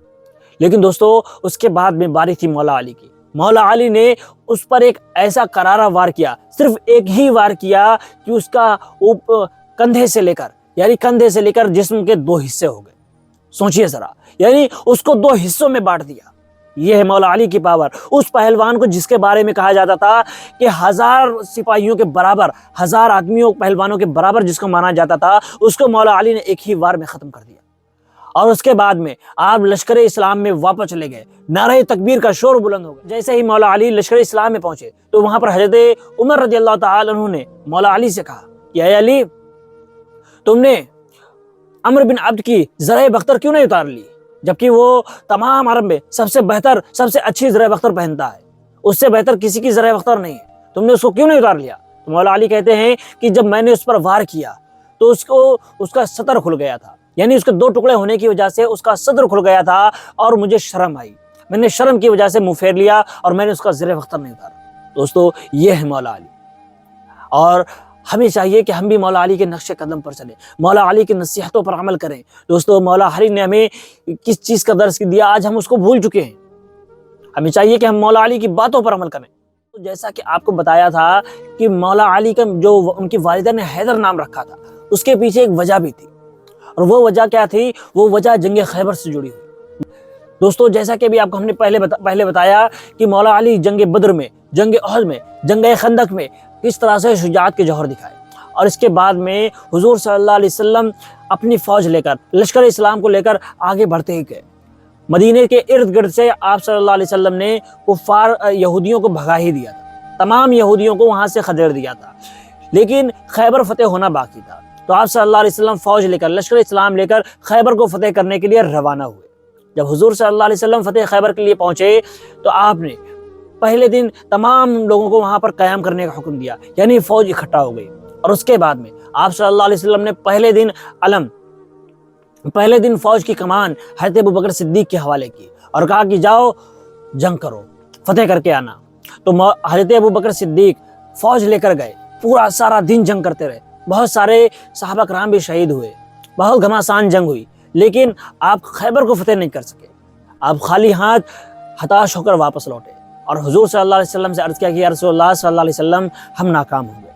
لیکن دوستو اس کے بعد میں باری تھی مولا علی کی۔ مولا علی نے اس پر ایک ایسا کرارا وار کیا، صرف ایک ہی وار کیا کہ اس کا کندھے سے لے کر جسم کے 2 حصے ہو گئے۔ سوچئے ذرا، یعنی اس کو 2 حصوں میں بانٹ دیا۔ یہ ہے مولا علی کی پاور۔ اس پہلوان کو جس کے بارے میں کہا جاتا تھا کہ 1000 سپاہیوں کے برابر، 1000 آدمیوں پہلوانوں کے برابر جس کو مانا جاتا تھا، اس کو مولا علی نے ایک ہی وار میں ختم کر دیا۔ اور اس کے بعد میں آپ لشکر اسلام میں واپس چلے گئے، نعرہ تکبیر کا شور بلند ہو گیا۔ جیسے ہی مولا علی لشکر اسلام میں پہنچے تو وہاں پر حضرت عمر رضی اللہ تعالی عنہ نے مولا علی سے کہا کہ اے علی، تم نے عمرو بن عبد کی زرہ بختر کیوں نہیں اتار لی، جبکہ وہ تمام عرب میں سب سے بہتر، سب سے اچھی زرہ بختر پہنتا ہے، اس سے بہتر کسی کی زرہ بختر نہیں ہے، تم نے اس کو کیوں نہیں اتار لیا؟ تو مولا علی کہتے ہیں کہ جب میں نے اس پر وار کیا تو اس کا صدر کھل گیا تھا، یعنی اس کے 2 ٹکڑے ہونے کی وجہ سے اس کا صدر کھل گیا تھا اور مجھے شرم آئی، میں نے شرم کی وجہ سے منہ پھیر لیا اور میں نے اس کا زرہ بختر نہیں اتارا۔ دوستو یہ ہے مولا علی، اور ہمیں چاہیے کہ ہم بھی مولا علی کے نقش قدم پر چلیں، مولا علی کی نصیحتوں پر عمل کریں۔ دوستو مولا علی نے ہمیں کس چیز کا درس دیا آج ہم اس کو بھول چکے ہیں۔ ہمیں چاہیے کہ ہم مولا علی کی باتوں پر عمل کریں۔ جیسا کہ آپ کو بتایا تھا کہ مولا علی کا جو ان کی والدہ نے حیدر نام رکھا تھا، اس کے پیچھے ایک وجہ بھی تھی، اور وہ وجہ کیا تھی؟ وہ وجہ جنگ خیبر سے جڑی ہوئی۔ دوستو جیسا کہ بھی آپ کو ہم نے پہلے بتایا کہ مولا علی جنگ بدر میں، جنگ احد میں، جنگ خندق میں کس طرح سے شجاعت کے جوہر دکھائے، اور اس کے بعد میں حضور صلی اللہ علیہ وسلم اپنی فوج لے کر، لشکر اسلام کو لے کر آگے بڑھتے ہی گئے۔ مدینے کے ارد گرد سے آپ صلی اللہ علیہ وسلم نے کفار یہودیوں کو بھگا ہی دیا تھا، تمام یہودیوں کو وہاں سے خدیڑ دیا تھا، لیکن خیبر فتح ہونا باقی تھا۔ تو آپ صلی اللہ علیہ وسلم فوج لے کر، لشکر اسلام لے کر خیبر کو فتح کرنے کے لیے روانہ ہوئے۔ جب حضور صلی اللہ علیہ وسلم فتح خیبر کے لیے پہنچے تو آپ نے پہلے دن تمام لوگوں کو وہاں پر قیام کرنے کا حکم دیا، یعنی فوج اکٹھا ہو گئی، اور اس کے بعد میں آپ صلی اللہ علیہ وسلم نے پہلے دن فوج کی کمان حضرت ابوبکر صدیق کے حوالے کی اور کہا کہ جاؤ جنگ کرو، فتح کر کے آنا۔ تو حضرت ابوبکر صدیق فوج لے کر گئے، پورا سارا دن جنگ کرتے رہے، بہت سارے صحابہ کرام بھی شہید ہوئے، بہت گھماسان جنگ ہوئی، لیکن آپ خیبر کو فتح نہیں کر سکے۔ آپ خالی ہاتھ ہتاش ہو کر واپس لوٹے اور حضور صلی اللہ علیہ وسلم سے عرض کیا کہ یا رسول اللہ صلی اللہ علیہ وسلم ہم ناکام ہو گئے۔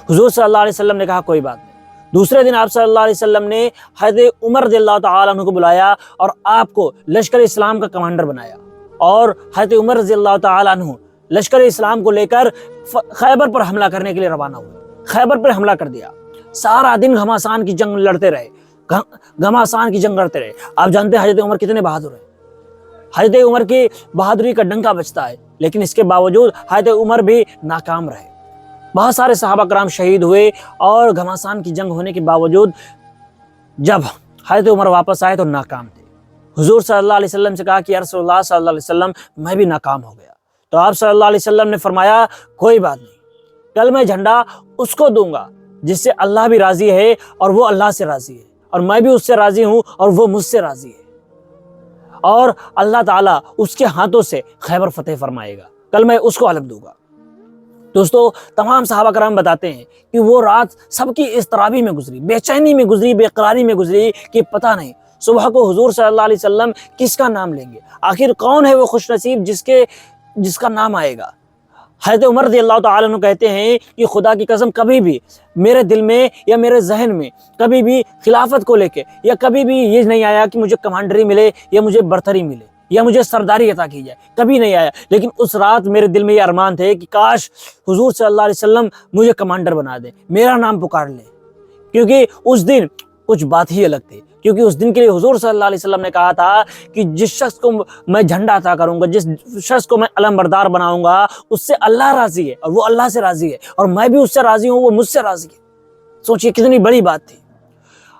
حضور صلی اللہ علیہ وسلم نے کہا کوئی بات نہیں۔ دوسرے دن آپ صلی اللہ علیہ وسلم نے حضرت عمر رضی اللہ تعالیٰ عنہ کو بلایا اور آپ کو لشکر اسلام کا کمانڈر بنایا، اور حضرت عمر رضی اللہ تعالیٰ عنہ لشکر اسلام کو لے کر خیبر پر حملہ کرنے کے لیے روانہ ہوئے۔ خیبر پر حملہ کر دیا، سارا دن گھماسان کی جنگ لڑتے رہے، آپ جانتے ہیں حضرت عمر کتنے بہادر ہیں، حضرت عمر کی بہادری کا ڈنکا بجتا ہے، لیکن اس کے باوجود حضرت عمر بھی ناکام رہے، بہت سارے صحابہ کرام شہید ہوئے، اور گھماسان کی جنگ ہونے کے باوجود جب حضرت عمر واپس آئے تو ناکام تھے۔ حضور صلی اللہ علیہ وسلم سے کہا کہ یا رسول اللہ صلی اللہ علیہ وسلم میں بھی ناکام ہو گیا۔ تو آپ صلی اللہ علیہ وسلم نے فرمایا کوئی بات نہیں، کل میں جھنڈا اس کو دوں گا جس سے اللہ بھی راضی ہے اور وہ اللہ سے راضی ہے، اور میں بھی اس سے راضی ہوں اور وہ مجھ سے راضی ہے، اور اللہ تعالیٰ اس کے ہاتھوں سے خیبر فتح فرمائے گا، کل میں اس کو علم دوں گا۔ دوستو تمام صحابہ کرام بتاتے ہیں کہ وہ رات سب کی اضطرابی میں گزری، بے چینی میں گزری، بے قراری میں گزری کہ پتہ نہیں صبح کو حضور صلی اللہ علیہ وسلم کس کا نام لیں گے، آخر کون ہے وہ خوش نصیب جس کا نام آئے گا۔ حضرت عمر رضی اللہ تعالیٰ عنہ کہتے ہیں کہ خدا کی قسم کبھی بھی میرے دل میں یا میرے ذہن میں کبھی بھی خلافت کو لے کے یا کبھی بھی یہ نہیں آیا کہ مجھے کمانڈری ملے یا مجھے برتری ملے یا مجھے سرداری عطا کی جائے، کبھی نہیں آیا، لیکن اس رات میرے دل میں یہ ارمان تھے کہ کاش حضور صلی اللہ علیہ وسلم مجھے کمانڈر بنا دیں، میرا نام پکار لیں، کیونکہ اس دن کچھ بات ہی الگ تھی، کیونکہ اس دن کے لیے حضور صلی اللہ علیہ وسلم نے کہا تھا کہ جس شخص کو میں جھنڈا عطا کروں گا، جس شخص کو میں علم بردار بناؤں گا، اس سے اللہ راضی ہے اور وہ اللہ سے راضی ہے، اور میں بھی اس سے راضی ہوں، وہ مجھ سے راضی ہے۔ سوچئے کتنی بڑی بات تھی۔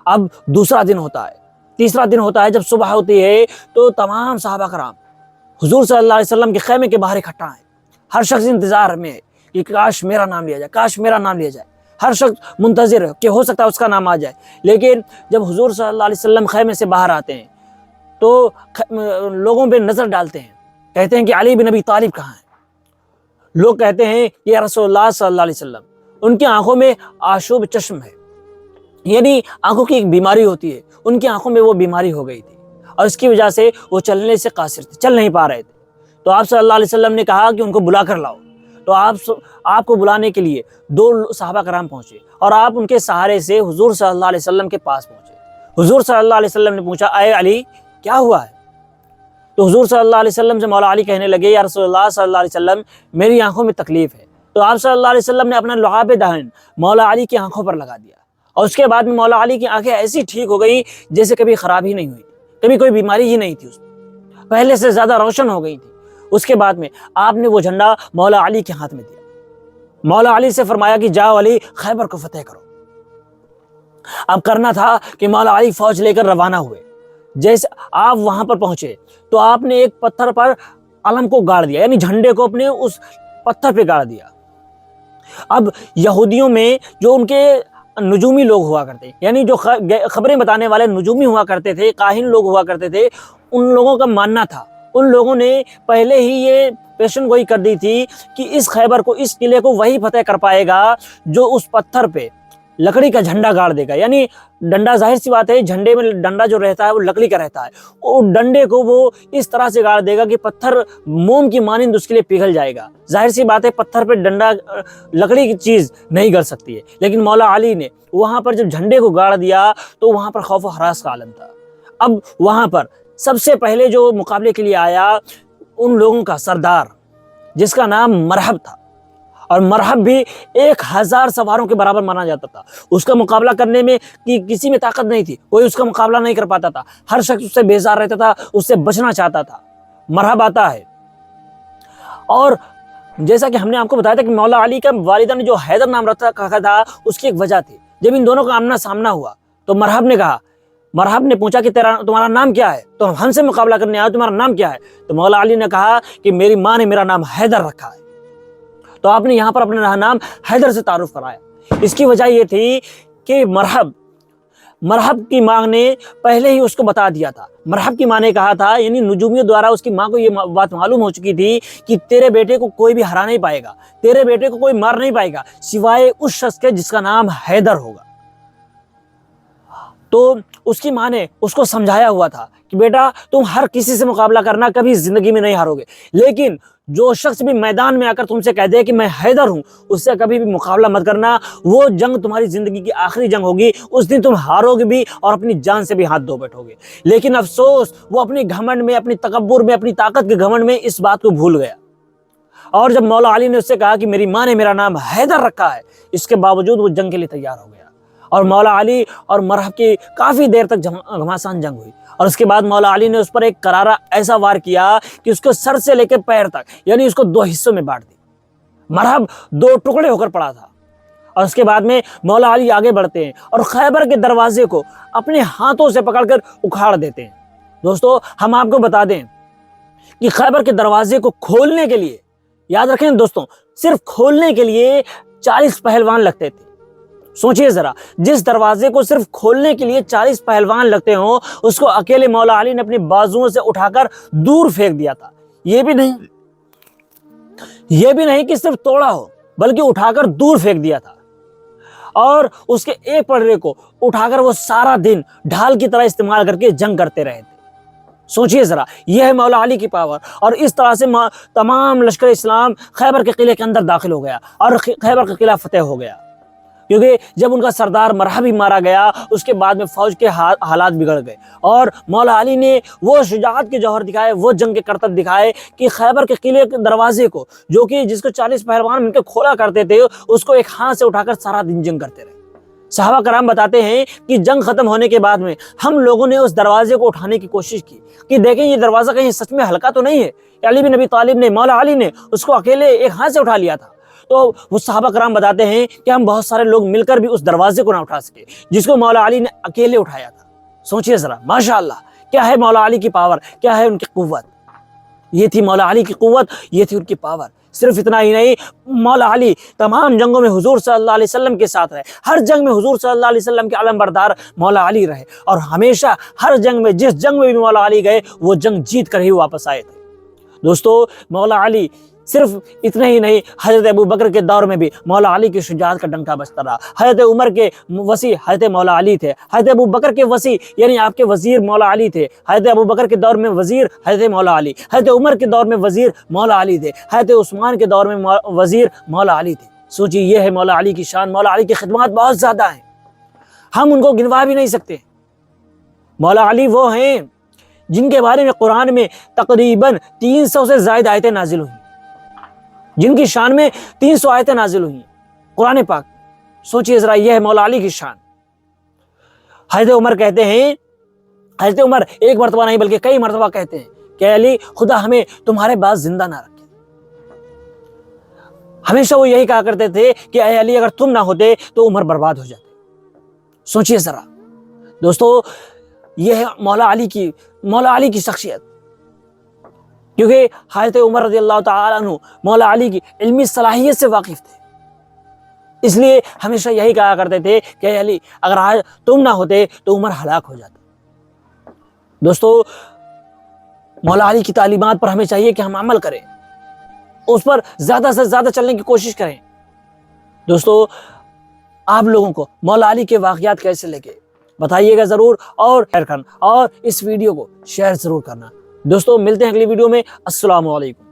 اب دوسرا دن ہوتا ہے، تیسرا دن ہوتا ہے، جب صبح ہوتی ہے تو تمام صحابہ کرام حضور صلی اللہ علیہ وسلم کے خیمے کے باہر اکٹھا ہیں، ہر شخص انتظار میں ہے کہ کاش میرا نام لیا جائے، کاش میرا نام لیا جائے۔ ہر شخص منتظر ہے کہ ہو سکتا ہے اس کا نام آ جائے. لیکن جب حضور صلی اللہ علیہ وسلم خیمے سے باہر آتے ہیں تو لوگوں پہ نظر ڈالتے ہیں, کہتے ہیں کہ علی بن ابی طالب کہاں ہیں. لوگ کہتے ہیں کہ یا رسول اللہ صلی اللہ علیہ وسلم, ان کی آنکھوں میں آشوب چشم ہے, یعنی آنکھوں کی ایک بیماری ہوتی ہے, ان کی آنکھوں میں وہ بیماری ہو گئی تھی اور اس کی وجہ سے وہ چلنے سے قاصر تھے, چل نہیں پا رہے تھے. تو آپ صلی اللہ علیہ وسلم نے کہا کہ ان کو بلا کر لاؤ. تو آپ کو بلانے کے لیے 2 صحابہ کرام پہنچے اور آپ ان کے سہارے سے حضور صلی اللہ علیہ وسلم کے پاس پہنچے. حضور صلی اللہ علیہ وسلم نے پوچھا, اے علی کیا ہوا ہے؟ تو حضور صلی اللہ علیہ وسلم سے مولا علی کہنے لگے, یا رسول اللہ صلی اللہ علیہ وسلم میری آنکھوں میں تکلیف ہے. تو آپ صلی اللہ علیہ وسلم نے اپنا لعاب دہن مولا علی کی آنکھوں پر لگا دیا اور اس کے بعد میں مولا علی کی آنکھیں ایسی ٹھیک ہو گئی جیسے کبھی خراب ہی نہیں ہوئی, کبھی کوئی بیماری ہی نہیں تھی, اس میں پہلے سے زیادہ روشن ہو گئی تھی. اس کے بعد میں آپ نے وہ جھنڈا مولا علی کے ہاتھ میں دیا. مولا علی سے فرمایا کہ جاؤ علی, خیبر کو فتح کرو. اب کرنا تھا کہ مولا علی فوج لے کر روانہ ہوئے. جیسے آپ وہاں پر پہنچے تو آپ نے ایک پتھر پر علم کو گاڑ دیا, یعنی جھنڈے کو اپنے اس پتھر پہ گاڑ دیا. اب یہودیوں میں جو ان کے نجومی لوگ ہوا کرتے, یعنی جو خبریں بتانے والے نجومی ہوا کرتے تھے, کاہن لوگ ہوا کرتے تھے, ان لوگوں کا ماننا تھا, ان لوگوں نے پہلے ہی یہ پیشن گوئی کر دی تھی کہ اس خیبر کو, اس قلعے کو وہی فتح کر پائے گا جو اس پتھر پہ لکڑی کا جھنڈا گاڑ دے گا. یعنی ڈنڈا, ظاہر سی بات ہے جھنڈے میں ڈنڈا جو رہتا ہے وہ لکڑی کا رہتا ہے, وہ ڈنڈے کو وہ اس طرح سے گاڑ دے گا کہ پتھر موم کی مانند اس کے لیے پگھل جائے گا. ظاہر سی بات ہے پتھر پہ ڈنڈا, لکڑی کی چیز نہیں گڑ سکتی ہے. لیکن مولا علی نے وہاں پر جب جھنڈے کو گاڑ دیا تو وہاں پر خوف و ہراس کا عالم تھا. اب وہاں پر سب سے پہلے جو مقابلے کے لیے آیا ان لوگوں کا سردار, جس کا نام مرحب تھا, اور مرحب بھی 1000 سواروں کے برابر مانا جاتا تھا. اس کا مقابلہ کرنے میں کسی میں طاقت نہیں تھی, کوئی اس کا مقابلہ نہیں کر پاتا تھا. ہر شخص اس سے بیزار رہتا تھا, اس سے بچنا چاہتا تھا. مرحب آتا ہے, اور جیسا کہ ہم نے آپ کو بتایا تھا کہ مولا علی کا والدہ نے جو حیدر نام رکھا تھا, اس کی ایک وجہ تھی. جب ان دونوں کا آمنا سامنا ہوا تو مرحب نے پوچھا کہ تمہارا نام کیا ہے؟ تو ہم سے مقابلہ کرنے آئے, تمہارا نام کیا ہے؟ تو مولا علی نے کہا کہ میری ماں نے میرا نام حیدر رکھا ہے. تو آپ نے یہاں پر اپنا نام حیدر سے تعارف کرایا. اس کی وجہ یہ تھی کہ مرحب کی ماں نے پہلے ہی اس کو بتا دیا تھا. مرحب کی ماں نے کہا تھا, یعنی نجومیوں دوارا اس کی ماں کو یہ بات معلوم ہو چکی تھی کہ تیرے بیٹے کو کوئی بھی ہرا نہیں پائے گا, تیرے بیٹے کو کوئی مار نہیں پائے گا سوائے اس شخص کے جس کا نام حیدر ہوگا. تو اس کی ماں نے اس کو سمجھایا ہوا تھا کہ بیٹا تم ہر کسی سے مقابلہ کرنا, کبھی زندگی میں نہیں ہارو گے, لیکن جو شخص بھی میدان میں آ کر تم سے کہہ دے کہ میں حیدر ہوں, اس سے کبھی بھی مقابلہ مت کرنا. وہ جنگ تمہاری زندگی کی آخری جنگ ہوگی, اس دن تم ہارو گے بھی اور اپنی جان سے بھی ہاتھ دھو بیٹھو گے. لیکن افسوس, وہ اپنی گھمنڈ میں, اپنی تکبر میں, اپنی طاقت کے گھمنڈ میں اس بات کو بھول گیا. اور جب مولا علی نے اس سے کہا کہ میری ماں نے میرا نام حیدر رکھا ہے, اس کے باوجود وہ جنگ کے لیے تیار ہو گیا. اور مولا علی اور مرحب کی کافی دیر تک گھماسان جنگ ہوئی. اور اس کے بعد مولا علی نے اس پر ایک کرارا ایسا وار کیا کہ اس کو سر سے لے کے پیر تک, یعنی اس کو 2 حصوں میں بانٹ دی. مرحب 2 ٹکڑے ہو کر پڑا تھا. اور اس کے بعد میں مولا علی آگے بڑھتے ہیں اور خیبر کے دروازے کو اپنے ہاتھوں سے پکڑ کر اکھاڑ دیتے ہیں. دوستو ہم آپ کو بتا دیں کہ خیبر کے دروازے کو کھولنے کے لیے, یاد رکھیں دوستوں, صرف کھولنے کے لیے 40 پہلوان لگتے تھے. سوچئے ذرا, جس دروازے کو صرف کھولنے کے لیے 40 پہلوان لگتے ہوں, اس کو اکیلے مولا علی نے اپنی بازوؤں سے اٹھا کر دور پھینک دیا تھا. یہ بھی نہیں کہ صرف توڑا ہو, بلکہ اٹھا کر دور پھینک دیا تھا. اور اس کے ایک پڑھے کو اٹھا کر وہ سارا دن ڈھال کی طرح استعمال کر کے جنگ کرتے رہے تھے. سوچئے ذرا, یہ ہے مولا علی کی پاور. اور اس طرح سے تمام لشکر اسلام خیبر کے قلعے کے اندر داخل ہو گیا اور خیبر کا قلعہ فتح ہو گیا. کیونکہ جب ان کا سردار مرحب ہی مارا گیا, اس کے بعد میں فوج کے حالات بگڑ گئے اور مولا علی نے وہ شجاعت کے جوہر دکھائے, وہ جنگ کے کرتب دکھائے کہ خیبر کے قلعے کے دروازے کو, جو کہ جس کو 40 پہلوان مل کے کھولا کرتے تھے, اس کو ایک ہاتھ سے اٹھا کر سارا دن جنگ کرتے رہے. صحابہ کرام بتاتے ہیں کہ جنگ ختم ہونے کے بعد میں ہم لوگوں نے اس دروازے کو اٹھانے کی کوشش کی کہ دیکھیں یہ دروازہ کہیں سچ میں ہلکا تو نہیں ہے. علی بن ابی طالب نے, مولا علی نے اس کو اکیلے ایک ہاتھ سے اٹھا لیا تھا. تو وہ صحابہ کرام بتاتے ہیں کہ ہم بہت سارے لوگ مل کر بھی اس دروازے کو نہ اٹھا سکے جس کو مولا علی نے اکیلے اٹھایا تھا. سوچئے ذرا, ماشاءاللہ کیا ہے مولا علی کی پاور, کیا ہے ان کی قوت. یہ تھی مولا علی کی قوت, یہ تھی ان کی پاور. صرف اتنا ہی نہیں، مولا علی تمام جنگوں میں حضور صلی اللہ علیہ وسلم کے ساتھ رہے، ہر جنگ میں حضور صلی اللہ علیہ وسلم کے علم بردار مولا علی رہے، اور ہمیشہ ہر جنگ میں، جس جنگ میں بھی مولا علی گئے وہ جنگ جیت کر ہی واپس آئے تھے۔ دوستو، مولا علی صرف اتنا ہی نہیں، حضرت ابو بکر کے دور میں بھی مولا علی کی شجاعت کا ڈنکا بجتا رہا۔ حضرت عمر کے وصی حضرت مولا علی تھے، حضرت ابو بکر کے وصی یعنی آپ کے وزیر مولا علی تھے، حضرت ابو بکر کے دور میں وزیر حضرت مولا علی، حضرت عمر کے دور میں وزیر مولا علی تھے، حضرت عثمان کے دور میں وزیر مولا علی تھے۔ سوچیے، یہ ہے مولا علی کی شان۔ مولا علی کی خدمات بہت زیادہ ہیں، ہم ان کو گنوا بھی نہیں سکتے۔ مولا علی وہ ہیں جن کے بارے میں قرآن میں تقریباً 300 سے زائد آیتیں نازل ہوئی، جن کی شان میں 300 آیتیں نازل ہوئی ہیں قرآن پاک۔ سوچئے ذرا، یہ ہے مولا علی کی شان۔ حضرت عمر کہتے ہیں، حضرت عمر ایک مرتبہ نہیں بلکہ کئی مرتبہ کہتے ہیں کہ علی، خدا ہمیں تمہارے بعد زندہ نہ رکھے۔ ہمیشہ وہ یہی کہا کرتے تھے کہ اے علی، اگر تم نہ ہوتے تو عمر برباد ہو جاتے۔ سوچئے ذرا دوستو، یہ ہے مولا علی کی شخصیت، کیونکہ حضرت عمر رضی اللہ تعالیٰ عنہ مولا علی کی علمی صلاحیت سے واقف تھے، اس لیے ہمیشہ یہی کہا کرتے تھے کہ اے علی، اگر آج تم نہ ہوتے تو عمر ہلاک ہو جاتا۔ دوستو، مولا علی کی تعلیمات پر ہمیں چاہیے کہ ہم عمل کریں، اس پر زیادہ سے زیادہ چلنے کی کوشش کریں۔ دوستو، آپ لوگوں کو مولا علی کے واقعات کیسے لگے بتائیے گا ضرور، اور اس ویڈیو کو شیئر ضرور کرنا۔ دوستو، ملتے ہیں اگلی ویڈیو میں۔ السلام علیکم۔